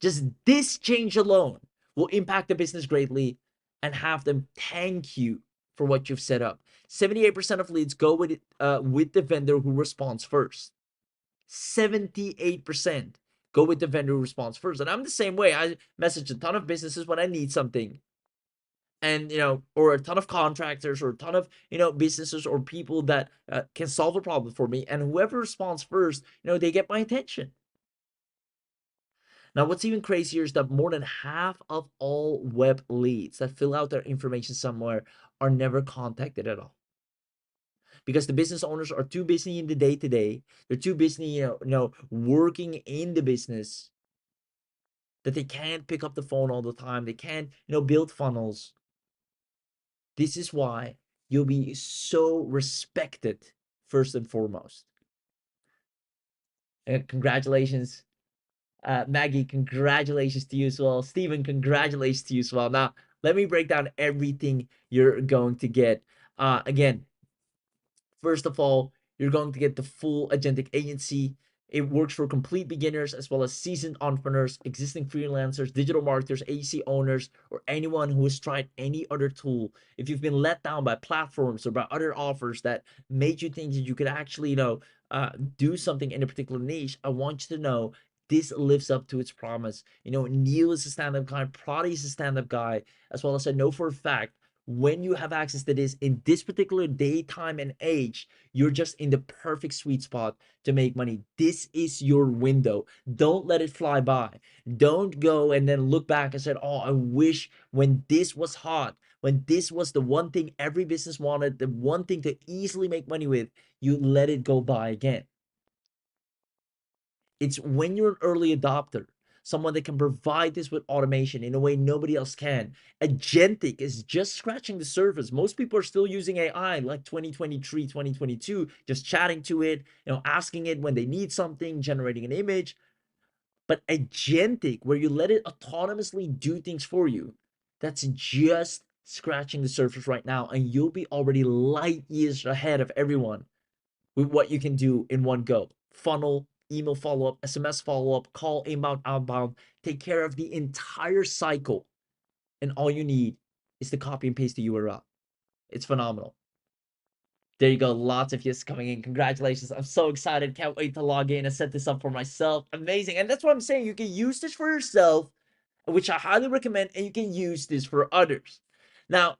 Just this change alone will impact the business greatly and have them thank you for what you've set up. 78% of leads go with the vendor who responds first. 78% go with the vendor who responds first. And I'm the same way. I message a ton of businesses when I need something. And or a ton of contractors or a ton of businesses or people that can solve a problem for me, and whoever responds first, they get my attention. Now, what's even crazier is that more than half of all web leads that fill out their information somewhere are never contacted at all, because the business owners are too busy in the day-to-day. They're too busy working in the business, that they can't pick up the phone all the time. They can't build funnels. This is why you'll be so respected first and foremost. And congratulations, Maggie. Congratulations to you as well. Steven, congratulations to you as well. Now, let me break down everything you're going to get. Again, first of all, you're going to get the full Agentic Agency. It works for complete beginners as well as seasoned entrepreneurs, existing freelancers, digital marketers, agency owners, or anyone who has tried any other tool. If you've been let down by platforms or by other offers that made you think that you could actually, do something in a particular niche, I want you to know this lives up to its promise. Neil is a stand-up guy, Pradi is a stand-up guy, as well as I know for a fact when you have access to this in this particular day, time, and age, you're just in the perfect sweet spot to make money. This is your window. Don't let it fly by. Don't go and then look back and said, oh, I wish when this was hot, when this was the one thing every business wanted, the one thing to easily make money with, you let it go by again. It's when you're an early adopter, someone that can provide this with automation in a way nobody else can. Agentic is just scratching the surface. Most people are still using AI like 2023, 2022, just chatting to it, asking it when they need something, generating an image. But agentic, where you let it autonomously do things for you, that's just scratching the surface right now, and you'll be already light years ahead of everyone with what you can do in one go. Funnel, email follow-up, SMS follow-up, call inbound, outbound, take care of the entire cycle. And all you need is to copy and paste the URL. It's phenomenal. There you go. Lots of yes coming in. Congratulations. I'm so excited. Can't wait to log in and set this up for myself. Amazing. And that's what I'm saying. You can use this for yourself, which I highly recommend, and you can use this for others. Now,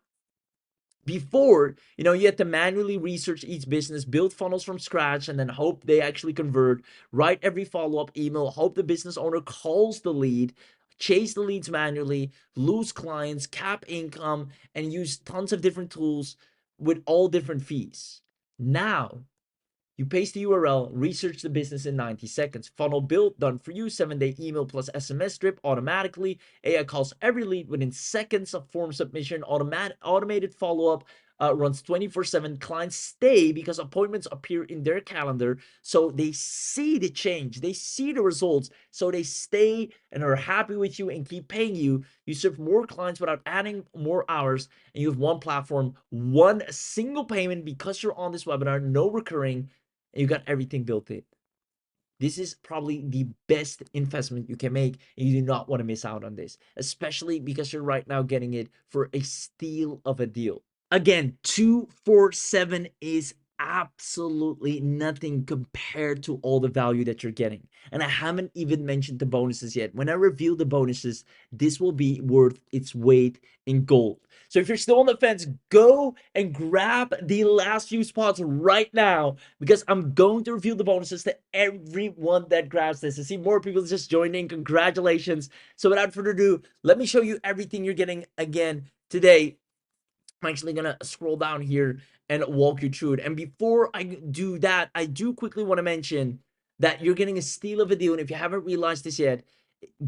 before, you had to manually research each business, build funnels from scratch, and then hope they actually convert, write every follow-up email, hope the business owner calls the lead, chase the leads manually, lose clients, cap income, and use tons of different tools with all different fees. Now, you paste the URL, research the business in 90 seconds. Funnel built, done for you. 7-day email plus SMS strip automatically. AI calls every lead within seconds of form submission. Automated follow-up runs 24/7. Clients stay because appointments appear in their calendar. So they see the change. They see the results. So they stay and are happy with you and keep paying you. You serve more clients without adding more hours. And you have one platform, one single payment because you're on this webinar, no recurring. And you got everything built in. This is probably the best investment you can make, and you do not want to miss out on this, especially because you're right now getting it for a steal of a deal. Again, 247 is absolutely nothing compared to all the value that you're getting. And I haven't even mentioned the bonuses yet. When I reveal the bonuses, this will be worth its weight in gold. So if you're still on the fence, go and grab the last few spots right now, because I'm going to reveal the bonuses to everyone that grabs this. I see more people just joining. Congratulations. So without further ado, let me show you everything you're getting again today. I'm actually gonna scroll down here and walk you through it. And before I do that, I do quickly want to mention that you're getting a steal of a deal. And if you haven't realized this yet,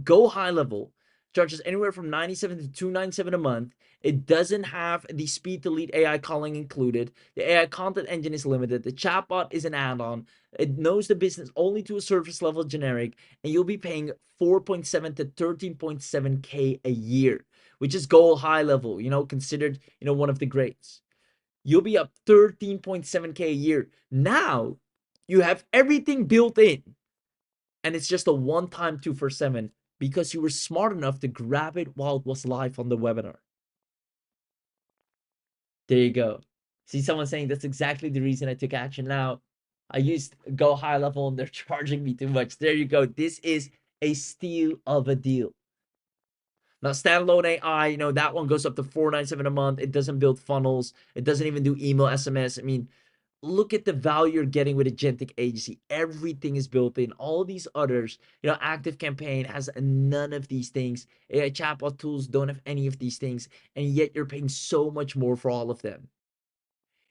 go high level. Charges anywhere from $97 to $297 a month. It doesn't have the speed to lead AI calling included. The AI content engine is limited. The chatbot is an add-on. It knows the business only to a surface level generic, and you'll be paying 4.7 to 13.7K a year, which is gold high level, considered, one of the greats. You'll be up 13.7K a year. Now you have everything built in, and it's just a one-time 247 because you were smart enough to grab it while it was live on the webinar. There you go. See someone saying that's exactly the reason I took action. Now, I used go high level and they're charging me too much. There you go. This is a steal of a deal. Now, standalone AI, that one goes up to $497 a month. It doesn't build funnels. It doesn't even do email, SMS. I mean, look at the value you're getting with Agentic Agency. Everything is built in. All these others, Active Campaign has none of these things. AI chatbot tools don't have any of these things. And yet you're paying so much more for all of them.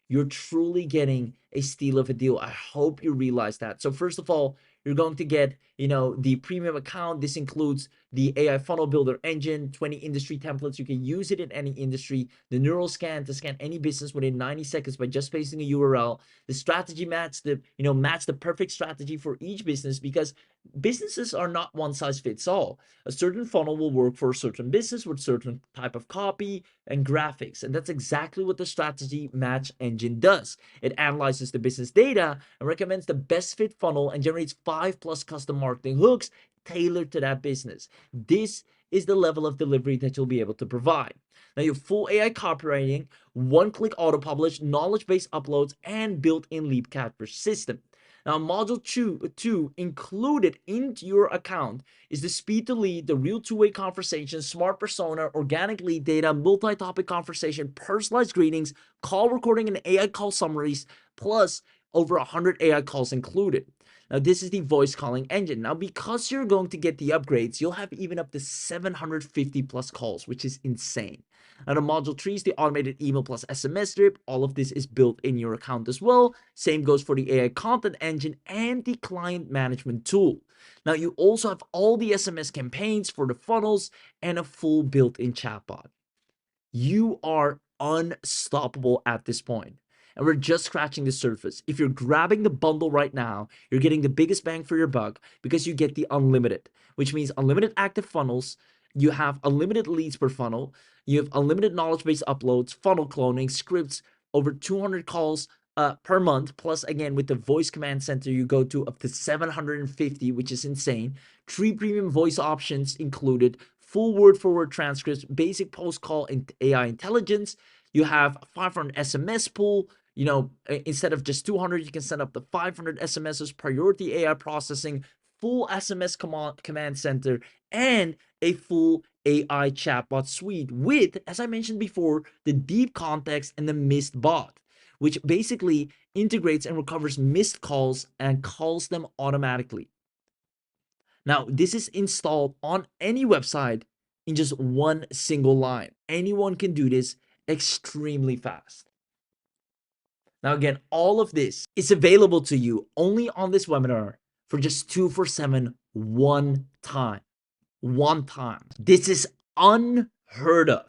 You're truly getting a steal of a deal. I hope you realize that. So first of all, you're going to get, the premium account. This includes the AI funnel builder engine, 20 industry templates. You can use it in any industry. The neural scan to scan any business within 90 seconds by just pasting a URL. The strategy match the perfect strategy for each business, because businesses are not one size fits all. A certain funnel will work for a certain business with certain type of copy and graphics. And that's exactly what the strategy match engine does. It analyzes the business data and recommends the best fit funnel and generates 5+ custom marketing hooks tailored to that business. This is the level of delivery that you'll be able to provide. Now, you have full AI copywriting, one-click auto-publish, knowledge-based uploads, and built-in lead capture system. Now, module two included into your account is the speed to lead, the real two-way conversation, smart persona, organic lead data, multi-topic conversation, personalized greetings, call recording, and AI call summaries, plus over 100 AI calls included. Now, this is the voice calling engine. Now, because you're going to get the upgrades, you'll have even up to 750 plus calls, which is insane. Now, the module 3 is the automated email plus SMS drip. All of this is built in your account as well. Same goes for the AI content engine and the client management tool. Now, you also have all the SMS campaigns for the funnels and a full built-in chatbot. You are unstoppable at this point. And we're just scratching the surface. If you're grabbing the bundle right now, you're getting the biggest bang for your buck because you get the unlimited, which means unlimited active funnels. You have unlimited leads per funnel. You have unlimited knowledge base uploads, funnel cloning, scripts, over 200 calls per month. Plus, again, with the voice command center, you go to up to 750, which is insane. 3 premium voice options included, full word for word transcripts, basic post call and AI intelligence. You have 500 SMS pool. You know, instead of just 200, you can send up to 500 SMSs, priority AI processing, full SMS command center, and a full AI chatbot suite with, as I mentioned before, the deep context and the missed bot, which basically integrates and recovers missed calls and calls them automatically. Now, this is installed on any website in just one single line. Anyone can do this extremely fast. Now, again, all of this is available to you only on this webinar for just 2 for 7 one time. One time. This is unheard of.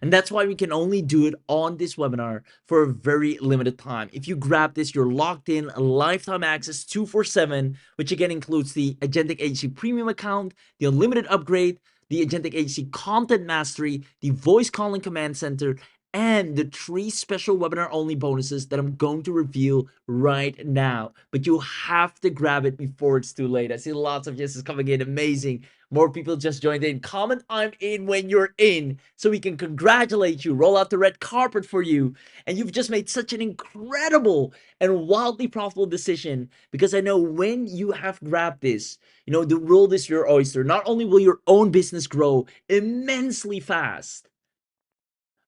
And that's why we can only do it on this webinar for a very limited time. If you grab this, you're locked in, lifetime access 247, which again includes the Agentic Agency premium account, the unlimited upgrade, the Agentic Agency content mastery, the voice calling command center, and the 3 special webinar only bonuses that I'm going to reveal right now. But you have to grab it before it's too late. I see lots of yeses coming in. Amazing. More people just joined in. Comment I'm in when you're in so we can congratulate you, roll out the red carpet for you. And you've just made such an incredible and wildly profitable decision, because I know when you have grabbed this, you know, the world is your oyster. Not only will your own business grow immensely fast,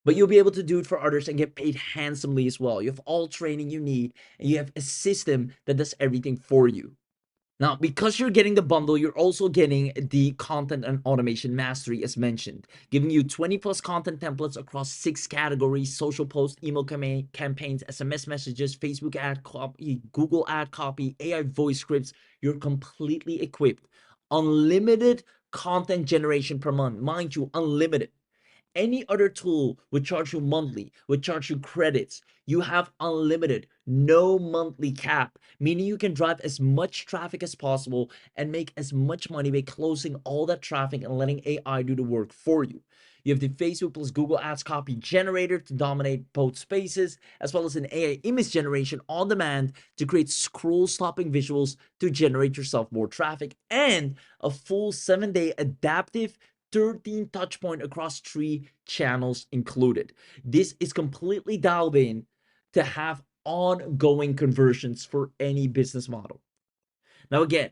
but you'll be able to do it for others and get paid handsomely as well. You have all training you need, and you have a system that does everything for you. Now, because you're getting the bundle, you're also getting the content and automation mastery as mentioned, giving you 20 plus content templates across 6 categories: social posts, email campaigns, SMS messages, Facebook ad copy, Google ad copy, AI voice scripts. You're completely equipped. Unlimited content generation per month. Mind you, unlimited. Any other tool would charge you monthly, would charge you credits. You have unlimited, no monthly cap, meaning you can drive as much traffic as possible and make as much money by closing all that traffic and letting AI do the work for you. You have the Facebook plus Google Ads copy generator to dominate both spaces, as well as an AI image generation on demand to create scroll stopping visuals to generate yourself more traffic, and a full 7-day adaptive 13 touch point across 3 channels included. This is completely dialed in to have ongoing conversions for any business model. Now, again,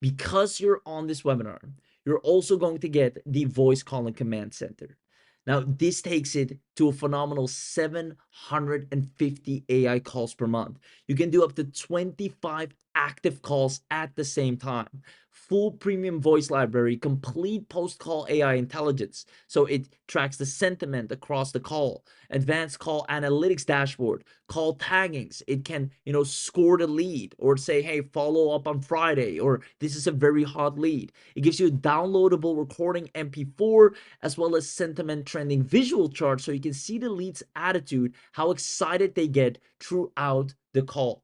because you're on this webinar, you're also going to get the voice calling command center. Now, this takes it to a phenomenal 750 AI calls per month. You can do up to 25 active calls at the same time. Full premium voice library, complete post-call AI intelligence, so it tracks the sentiment across the call. Advanced call analytics dashboard, call taggings. It can, score the lead or say, hey, follow up on Friday, or this is a very hot lead. It gives you a downloadable recording MP4 as well as sentiment trending visual chart, so you can see the lead's attitude, how excited they get throughout the call.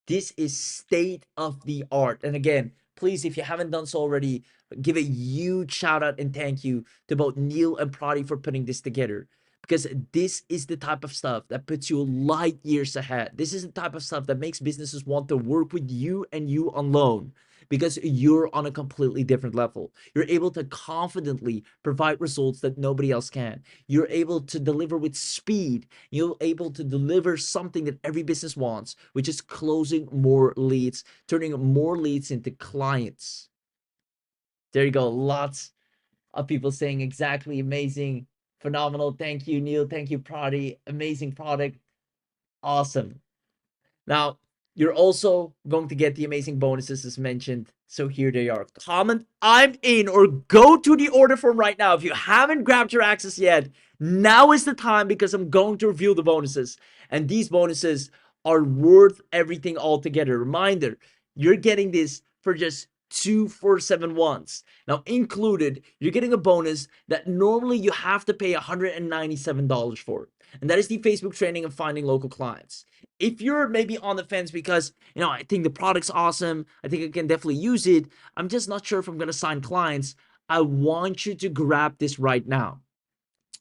This is state of the art. And again, please, if you haven't done so already, give a huge shout out and thank you to both Neil and Prati for putting this together, because this is the type of stuff that puts you light years ahead. This is the type of stuff that makes businesses want to work with you and you alone. because you're on a completely different level. You're able to confidently provide results that nobody else can. You're able to deliver with speed. You're able to deliver something that every business wants, which is closing more leads, turning more leads into clients. There you go. Lots of people saying exactly amazing, phenomenal. Thank you, Neil. Thank you, Prati. Amazing product. Awesome. Now, you're also going to get the amazing bonuses as mentioned. So here they are. Comment I'm in or go to the order form right now. If you haven't grabbed your access yet, now is the time because I'm going to reveal the bonuses. And these bonuses are worth everything altogether. Reminder, you're getting this for just 2471s. Now, included, you're getting a bonus that normally you have to pay $197 for. And that is the Facebook training and finding local clients. If you're maybe on the fence because, I think the product's awesome, I think I can definitely use it, I'm just not sure if I'm going to sign clients, I want you to grab this right now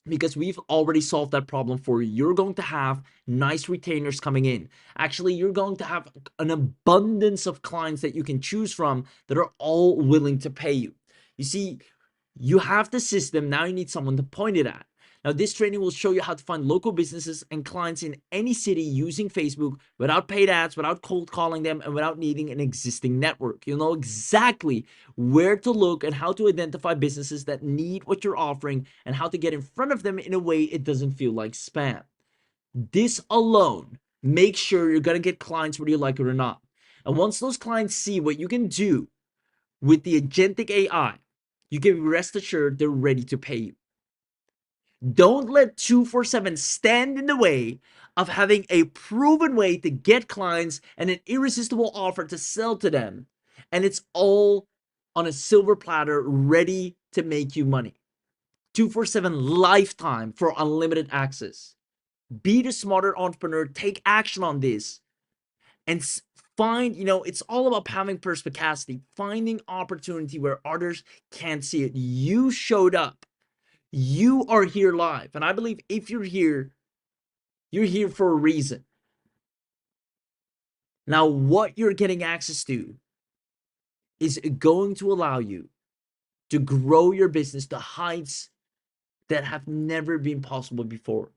because we've already solved that problem for you. You're going to have nice retainers coming in. Actually, you're going to have an abundance of clients that you can choose from that are all willing to pay you. You see, you have the system, now you need someone to point it at. Now, this training will show you how to find local businesses and clients in any city using Facebook without paid ads, without cold calling them, and without needing an existing network. You'll know exactly where to look and how to identify businesses that need what you're offering and how to get in front of them in a way it doesn't feel like spam. This alone makes sure you're going to get clients whether you like it or not. And once those clients see what you can do with the Agentic AI, you can rest assured they're ready to pay you. Don't let 247 stand in the way of having a proven way to get clients and an irresistible offer to sell to them. And it's all on a silver platter ready to make you money. 247 lifetime for unlimited access. Be the smarter entrepreneur, take action on this, and find, it's all about having perspicacity, finding opportunity where others can't see it. You showed up. You are here live. And I believe if you're here for a reason. Now, what you're getting access to is going to allow you to grow your business to heights that have never been possible before.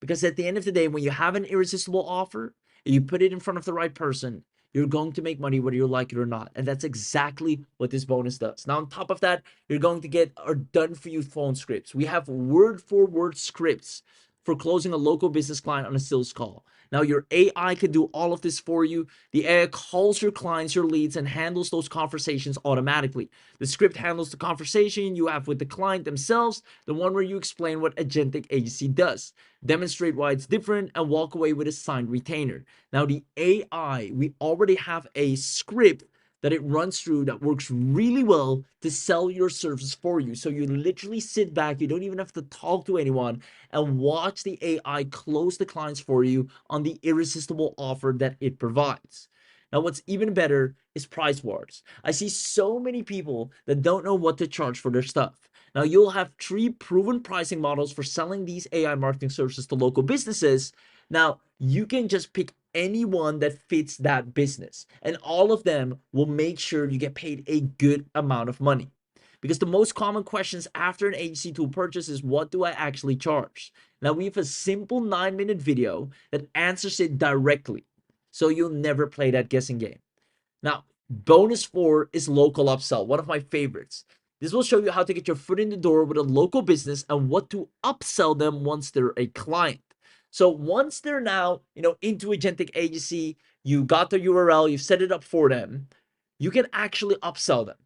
Because at the end of the day, when you have an irresistible offer and you put it in front of the right person, you're going to make money whether you like it or not. And that's exactly what this bonus does. Now, on top of that, you're going to get our done for you phone scripts. We have word for word scripts for closing a local business client on a sales call. Now, your AI can do all of this for you. The AI calls your clients, your leads, and handles those conversations automatically. The script handles the conversation you have with the client themselves, the one where you explain what Agentic Agency does, demonstrate why it's different, and walk away with a signed retainer. Now, the AI, we already have a script that it runs through that works really well to sell your service for you. So you literally sit back, you don't even have to talk to anyone, and watch the AI close the clients for you on the irresistible offer that it provides. Now, what's even better is price wars. I see so many people that don't know what to charge for their stuff. Now, you'll have 3 proven pricing models for selling these AI marketing services to local businesses. Now, you can just pick anyone that fits that business, and all of them will make sure you get paid a good amount of money. Because the most common questions after an agency tool purchase is, what do I actually charge? Now, we have a simple 9-minute video that answers it directly, so you'll never play that guessing game. Now, bonus 4 is local upsell, one of my favorites. This will show you how to get your foot in the door with a local business and what to upsell them once they're a client. So once they're now, into Agentic Agency, you got the URL, you've set it up for them, you can actually upsell them.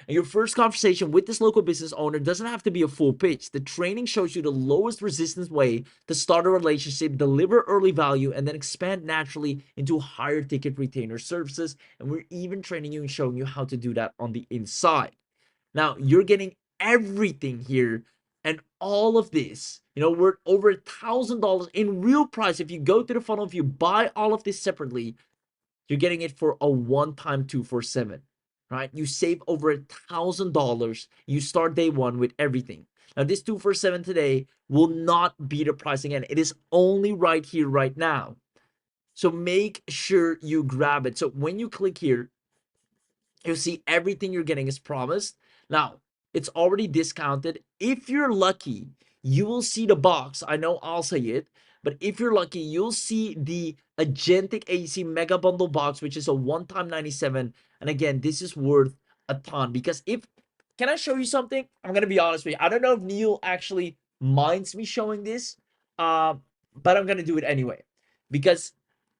And your first conversation with this local business owner doesn't have to be a full pitch. The training shows you the lowest resistance way to start a relationship, deliver early value, and then expand naturally into higher ticket retainer services. And we're even training you and showing you how to do that on the inside. Now, you're getting everything here, and all of this, we're over $1,000 in real price. If you go to the funnel, if you buy all of this separately, you're getting it for a one-time 247, right? You save over $1,000. You start day one with everything. Now, this 247 today will not be the price again. It is only right here, right now. So make sure you grab it. So when you click here, You'll see everything you're getting is promised. Now, it's already discounted. If you're lucky, you will see the box. I know I'll say it, but if you're lucky, you'll see the Agentic Agency Mega Bundle box, which is a one-time 97. And again, this is worth a ton because if, can I show you something? I'm gonna be honest with you. I don't know if Neil actually minds me showing this, uh, but I'm gonna do it anyway because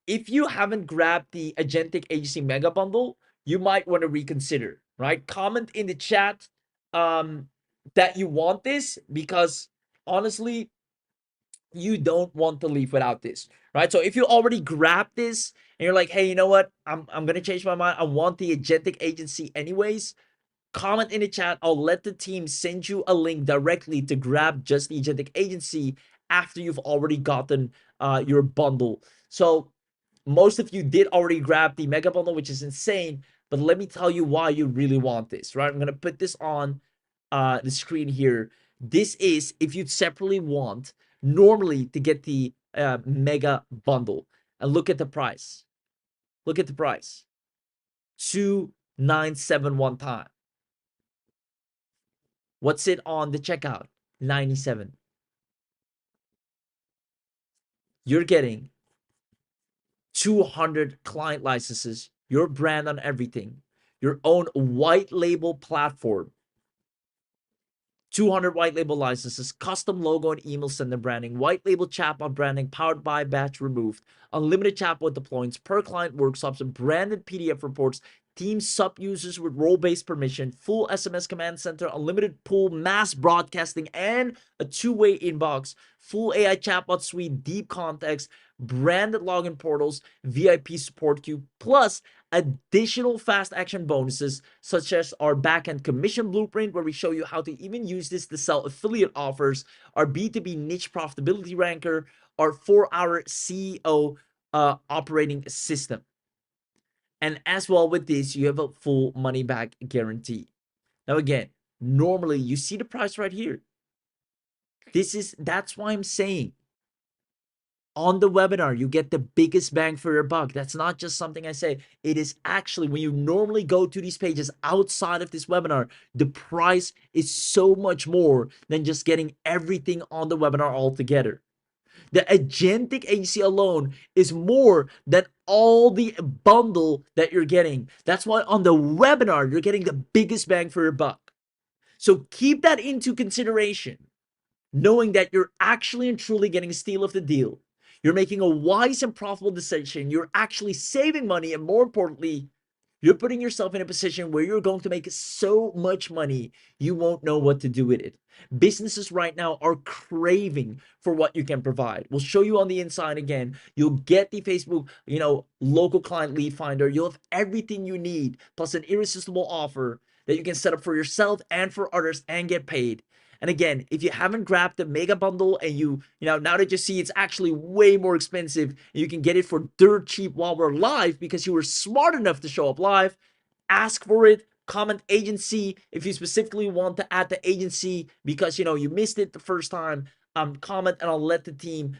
if you haven't grabbed the Agentic Agency Mega Bundle, you might want to reconsider, right? Comment in the chat that you want this because honestly, you don't want to leave without this, right? So if you already grabbed this and you're like, hey, you know what? I'm gonna change my mind. I want the Agentic Agency anyways. Comment in the chat. I'll let the team send you a link directly to grab just the Agentic Agency after you've already gotten your bundle. So most of you did already grab the mega bundle, which is insane, but let me tell you why you really want this, right? I'm gonna put this on the screen here. This is if you separately want normally to get the mega bundle, and look at the price. Look at the price. 2,971 time. What's it on the checkout? 97. You're getting 200 client licenses, your brand on everything, your own white label platform, 200 white label licenses, custom logo and email sender branding, white label chatbot branding powered by batch removed, unlimited chatbot deployments, per client workshops, and branded PDF reports, team sub users with role-based permission, full SMS command center, unlimited pool, mass broadcasting, and a two-way inbox, full AI chatbot suite, deep context, branded login portals, VIP support queue, plus additional fast action bonuses such as our backend commission blueprint where we show you how to even use this to sell affiliate offers, our B2B niche profitability ranker, our 4-hour CEO operating system. And as well with this, you have a full money back guarantee. Now again, normally you see the price right here. That's why I'm saying on the webinar, you get the biggest bang for your buck. That's not just something I say. It is actually when you normally go to these pages outside of this webinar, the price is so much more than just getting everything on the webinar altogether. The Agentic Agency alone is more than all the bundle that you're getting. That's why on the webinar, you're getting the biggest bang for your buck. So keep that into consideration, knowing that you're actually and truly getting a steal of the deal. You're making a wise and profitable decision. You're actually saving money. And more importantly, you're putting yourself in a position where you're going to make so much money, you won't know what to do with it. Businesses right now are craving for what you can provide. We'll show you on the inside again. You'll get the Facebook, local client lead finder. You'll have everything you need, plus an irresistible offer that you can set up for yourself and for others and get paid. And again, if you haven't grabbed the mega bundle and now that you see it's actually way more expensive, you can get it for dirt cheap while we're live because you were smart enough to show up live, ask for it. Comment agency if you specifically want to add the agency because you missed it the first time. Comment and I'll let the team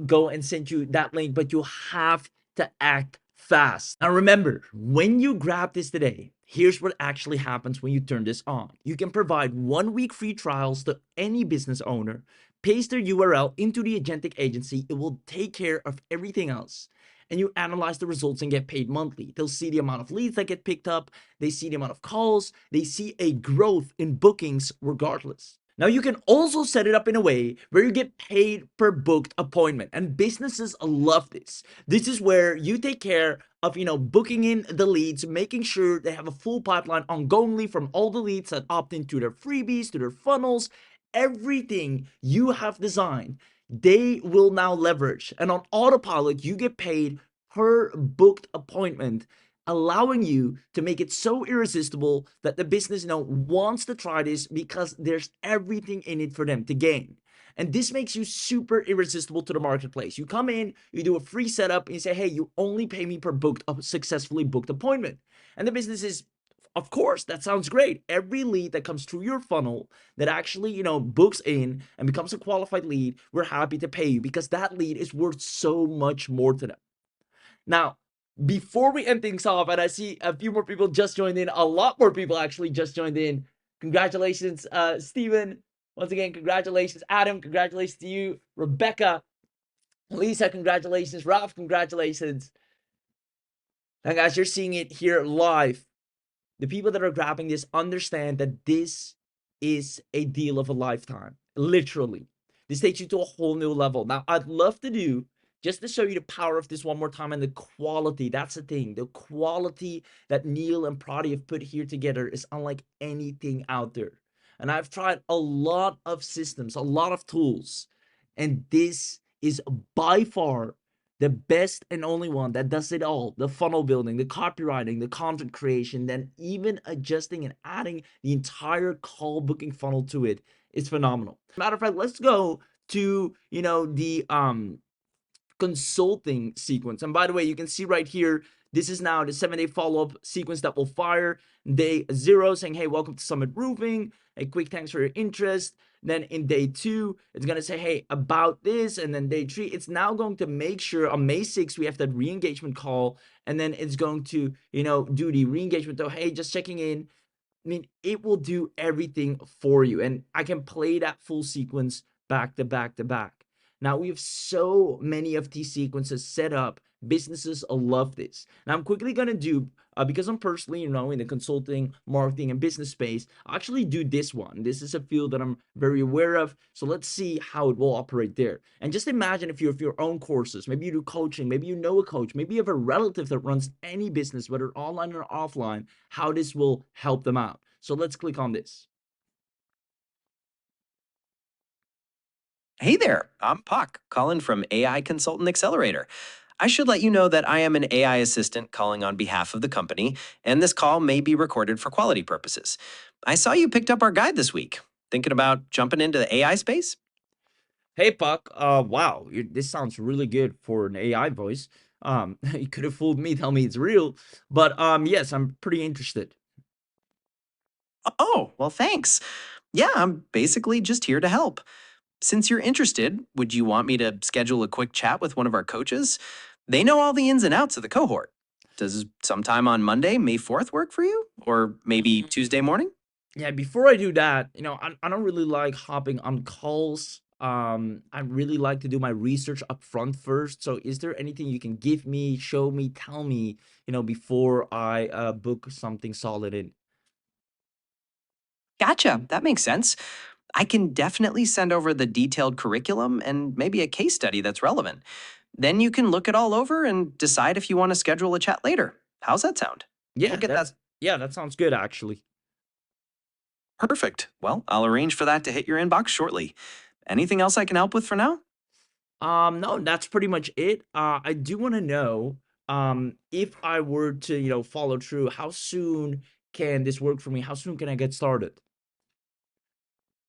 go and send you that link, but you have to act fast. Now remember, when you grab this today, here's what actually happens when you turn this on. You can provide 1 week free trials to any business owner, paste their URL into the Agentic Agency. It will take care of everything else. And you analyze the results and get paid monthly. They'll see the amount of leads that get picked up. They see the amount of calls. They see a growth in bookings regardless. Now you can also set it up in a way where you get paid per booked appointment, and businesses love this. This is where you take care of, booking in the leads, making sure they have a full pipeline ongoingly from all the leads that opt into their freebies, to their funnels, everything you have designed, they will now leverage. And on autopilot, you get paid per booked appointment, allowing you to make it so irresistible that the business wants to try this because there's everything in it for them to gain. And this makes you super irresistible to the marketplace. You come in, you do a free setup, and you say, hey, you only pay me per successfully booked appointment. And the business is, of course, that sounds great. Every lead that comes through your funnel that actually, books in and becomes a qualified lead, we're happy to pay you because that lead is worth so much more to them. Now, before we end things off, and I see a few more people just joined in, a lot more people actually just joined in. Congratulations, Steven. Once again, congratulations, Adam. Congratulations to you, Rebecca. Lisa, congratulations. Ralph, congratulations. And guys, you're seeing it here live. The people that are grabbing this understand that this is a deal of a lifetime. Literally. This takes you to a whole new level. Now, I'd love to do, just to show you the power of this one more time and the quality. That's the thing. The quality that Neil and Prati have put here together is unlike anything out there. And I've tried a lot of systems, a lot of tools, and this is by far the best and only one that does it all: the funnel building, the copywriting, the content creation, then even adjusting and adding the entire call booking funnel to it is phenomenal. Matter of fact, let's go to the consulting sequence. And by the way, you can see right here, this is now the 7-day follow-up sequence that will fire. Day 0 saying, hey, welcome to Summit Roofing, a quick thanks for your interest. Then in day 2, it's going to say, hey, about this. And then day 3, it's now going to make sure on May 6th, we have that re-engagement call. And then it's going to, do the re-engagement. So, hey, just checking in. I mean, it will do everything for you. And I can play that full sequence back to back to back. Now, we have so many of these sequences set up. Businesses love this. Now, I'm quickly going to do, because I'm personally, in the consulting, marketing, and business space, I actually do this one. This is a field that I'm very aware of. So let's see how it will operate there. And just imagine if you have your own courses, maybe you do coaching, maybe you know a coach, maybe you have a relative that runs any business, whether online or offline, how this will help them out. So let's click on this. Hey there, I'm Puck, calling from AI Consultant Accelerator. I should let you know that I am an AI assistant calling on behalf of the company, and this call may be recorded for quality purposes. I saw you picked up our guide this week. Thinking about jumping into the AI space? Hey, Puck. Wow, this sounds really good for an AI voice. You could have fooled me, tell me it's real. But yes, I'm pretty interested. Oh, well, thanks. Yeah, I'm basically just here to help. Since you're interested, would you want me to schedule a quick chat with one of our coaches? They know all the ins and outs of the cohort. Does sometime on Monday, May 4th work for you? Or maybe Tuesday morning? Yeah, before I do that, I don't really like hopping on calls. I really like to do my research up front first. So is there anything you can give me, show me, tell me, before I book something solid in? Gotcha. That makes sense. I can definitely send over the detailed curriculum and maybe a case study that's relevant. Then you can look it all over and decide if you want to schedule a chat later. How's that sound? Yeah, We'll get that. that sounds good actually. Perfect. Well, I'll arrange for that to hit your inbox shortly. Anything else I can help with for now? No, that's pretty much it. I do want to know, if I were to, follow through, how soon can this work for me? How soon can I get started?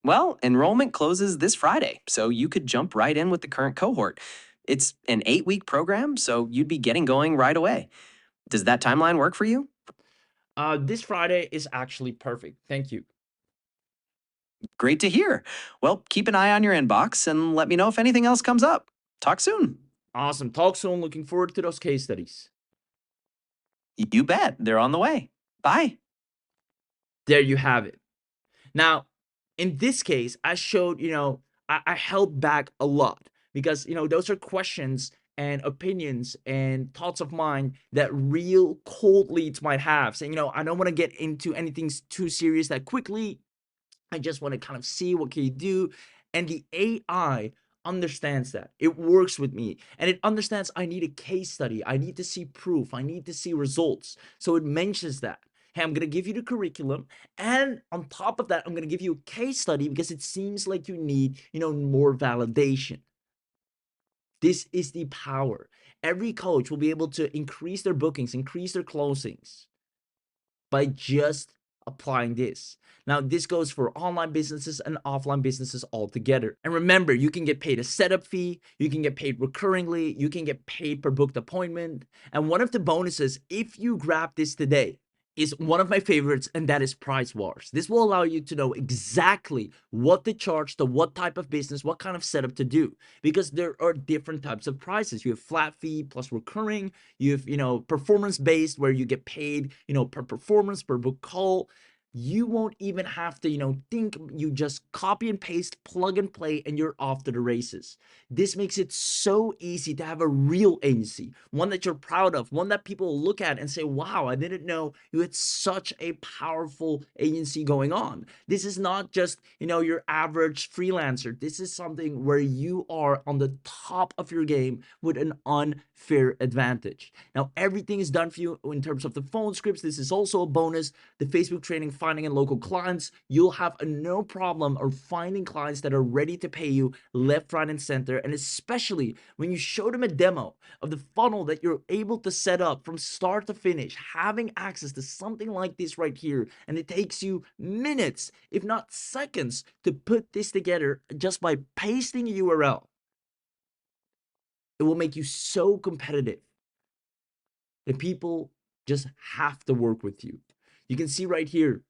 Well, enrollment closes this Friday, so you could jump right in with the current cohort. It's an 8-week program, so you'd be getting going right away. Does that timeline work for you? This Friday is actually perfect. Thank you. Great to hear. Well, keep an eye on your inbox and let me know if anything else comes up. Talk soon. Awesome. Talk soon. Looking forward to those case studies. You bet. They're on the way. Bye. There you have it. Now, in this case, I showed, I held back a lot because, those are questions and opinions and thoughts of mine that real cold leads might have. Saying, I don't want to get into anything too serious that quickly. I just want to kind of see what can you do. And the AI understands that. It works with me. And it understands I need a case study. I need to see proof. I need to see results. So it mentions that. Hey, I'm going to give you the curriculum. And on top of that, I'm going to give you a case study because it seems like you need, more validation. This is the power. Every coach will be able to increase their bookings, increase their closings by just applying this. Now, this goes for online businesses and offline businesses altogether. And remember, you can get paid a setup fee, you can get paid recurringly, you can get paid per booked appointment. And one of the bonuses, if you grab this today, is one of my favorites, and that is Price Wars. This will allow you to know exactly what to charge to what type of business, what kind of setup to do, because there are different types of prices. You have flat fee plus recurring, you have, performance based, where you get paid, per performance, per book call. You won't even have to, think. You just copy and paste, plug and play, and you're off to the races. This makes it so easy to have a real agency, one that you're proud of, one that people look at and say, wow, I didn't know you had such a powerful agency going on. This is not just, your average freelancer. This is something where you are on the top of your game with an unfair advantage. Now, everything is done for you in terms of the phone scripts. This is also a bonus. The Facebook training, finding and local clients, you'll have no problem of finding clients that are ready to pay you left, right, and center. And especially when you show them a demo of the funnel that you're able to set up from start to finish, having access to something like this right here, and it takes you minutes, if not seconds, to put this together just by pasting a URL. It will make you so competitive that people just have to work with you. You can see right here,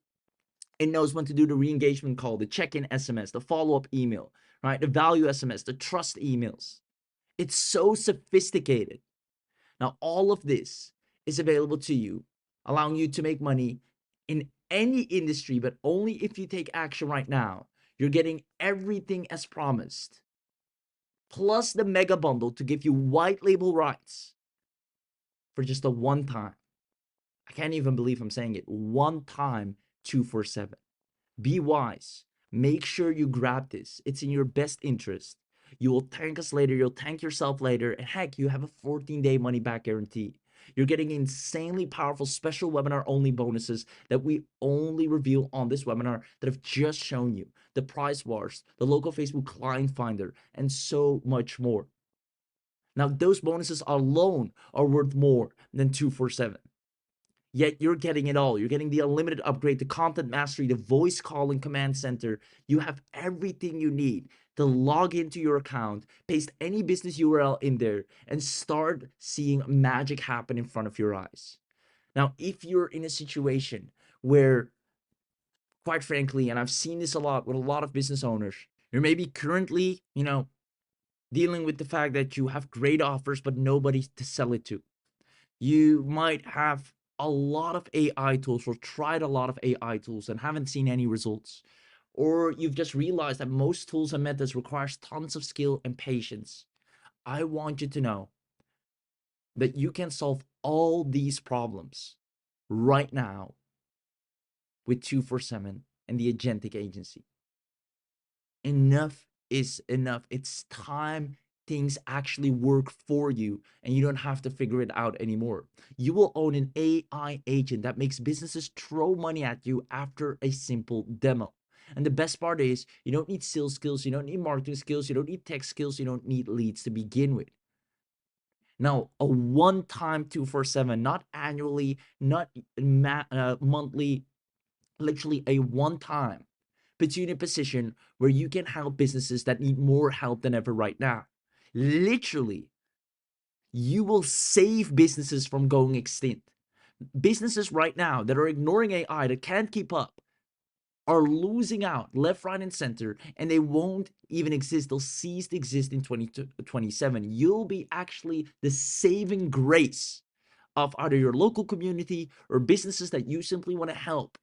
it knows when to do the re-engagement call, the check-in SMS, the follow-up email, right? The value SMS, the trust emails. It's so sophisticated. Now, all of this is available to you, allowing you to make money in any industry, but only if you take action right now. You're getting everything as promised, plus the mega bundle to give you white label rights for just a one time. I can't even believe I'm saying it. One time 247. Be wise. Make sure you grab this. It's in your best interest. You will thank us later. You'll thank yourself later. And heck, you have a 14-day money back guarantee. You're getting insanely powerful special webinar only bonuses that we only reveal on this webinar that I've just shown you. The Price Wars, the local Facebook client finder, and so much more. Now, those bonuses alone are worth more than 247. Yet you're getting it all. You're getting the unlimited upgrade, the content mastery, the voice calling command center. You have everything you need to log into your account, paste any business URL in there, and start seeing magic happen in front of your eyes. Now, if you're in a situation where, quite frankly, and I've seen this a lot with a lot of business owners, you're maybe currently, dealing with the fact that you have great offers, but nobody to sell it to. You might have a lot of AI tools or tried a lot of AI tools and haven't seen any results. Or you've just realized that most tools and methods requires tons of skill and patience. I want you to know that you can solve all these problems right now with 247 and the Agentic Agency. Enough is enough. It's time things actually work for you and you don't have to figure it out anymore. You will own an AI agent that makes businesses throw money at you after a simple demo. And the best part is you don't need sales skills, you don't need marketing skills, you don't need tech skills, you don't need leads to begin with. Now, a one-time 247, not annually, not monthly, literally a one-time, puts you in a position where you can help businesses that need more help than ever right now. Literally, you will save businesses from going extinct. Businesses right now that are ignoring AI, that can't keep up, are losing out left, right, and center, and they won't even exist. They'll cease to exist in 2027. You'll be actually the saving grace of either your local community or businesses that you simply want to help,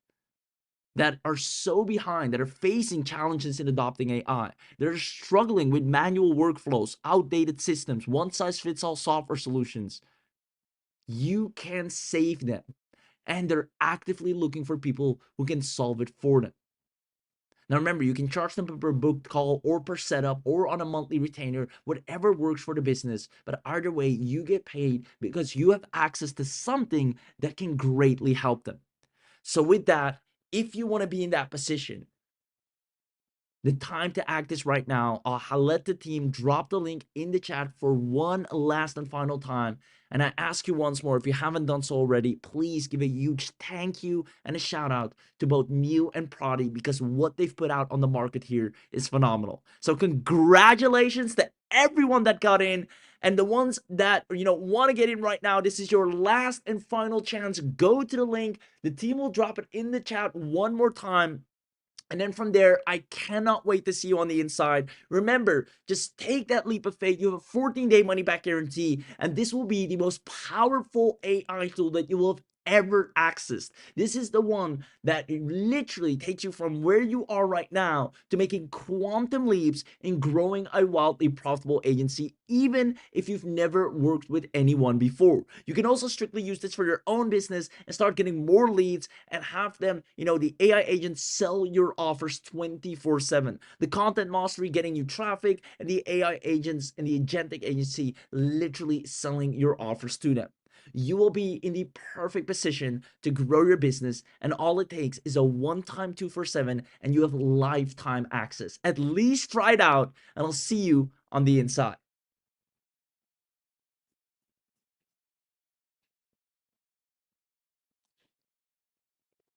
that are so behind, that are facing challenges in adopting AI. They're struggling with manual workflows, outdated systems, one-size-fits-all software solutions. You can save them, and they're actively looking for people who can solve it for them. Now remember, you can charge them per booked call or per setup or on a monthly retainer, whatever works for the business. But either way, you get paid because you have access to something that can greatly help them. So with that, if you want to be in that position, the time to act is right now. I'll let the team drop the link in the chat for one last and final time. And I ask you once more, if you haven't done so already, please give a huge thank you and a shout out to both Mew and Prodi, because what they've put out on the market here is phenomenal. So congratulations to everyone that got in. And the ones that want to get in right now, this is your last and final chance. Go to the link. The team will drop it in the chat one more time. And then from there, I cannot wait to see you on the inside. Remember, just take that leap of faith. You have a 14-day money-back guarantee, and this will be the most powerful AI tool that you will have ever accessed. This is the one that literally takes you from where you are right now to making quantum leaps in growing a wildly profitable agency, even if you've never worked with anyone before. You can also strictly use this for your own business and start getting more leads and have them, the AI agents sell your offers 24/7. The content mastery getting you traffic, and the AI agents and the Agentic Agency literally selling your offers to them. You will be in the perfect position to grow your business, and all it takes is a one-time 247, and you have lifetime access. At least try it out, and I'll see you on the inside.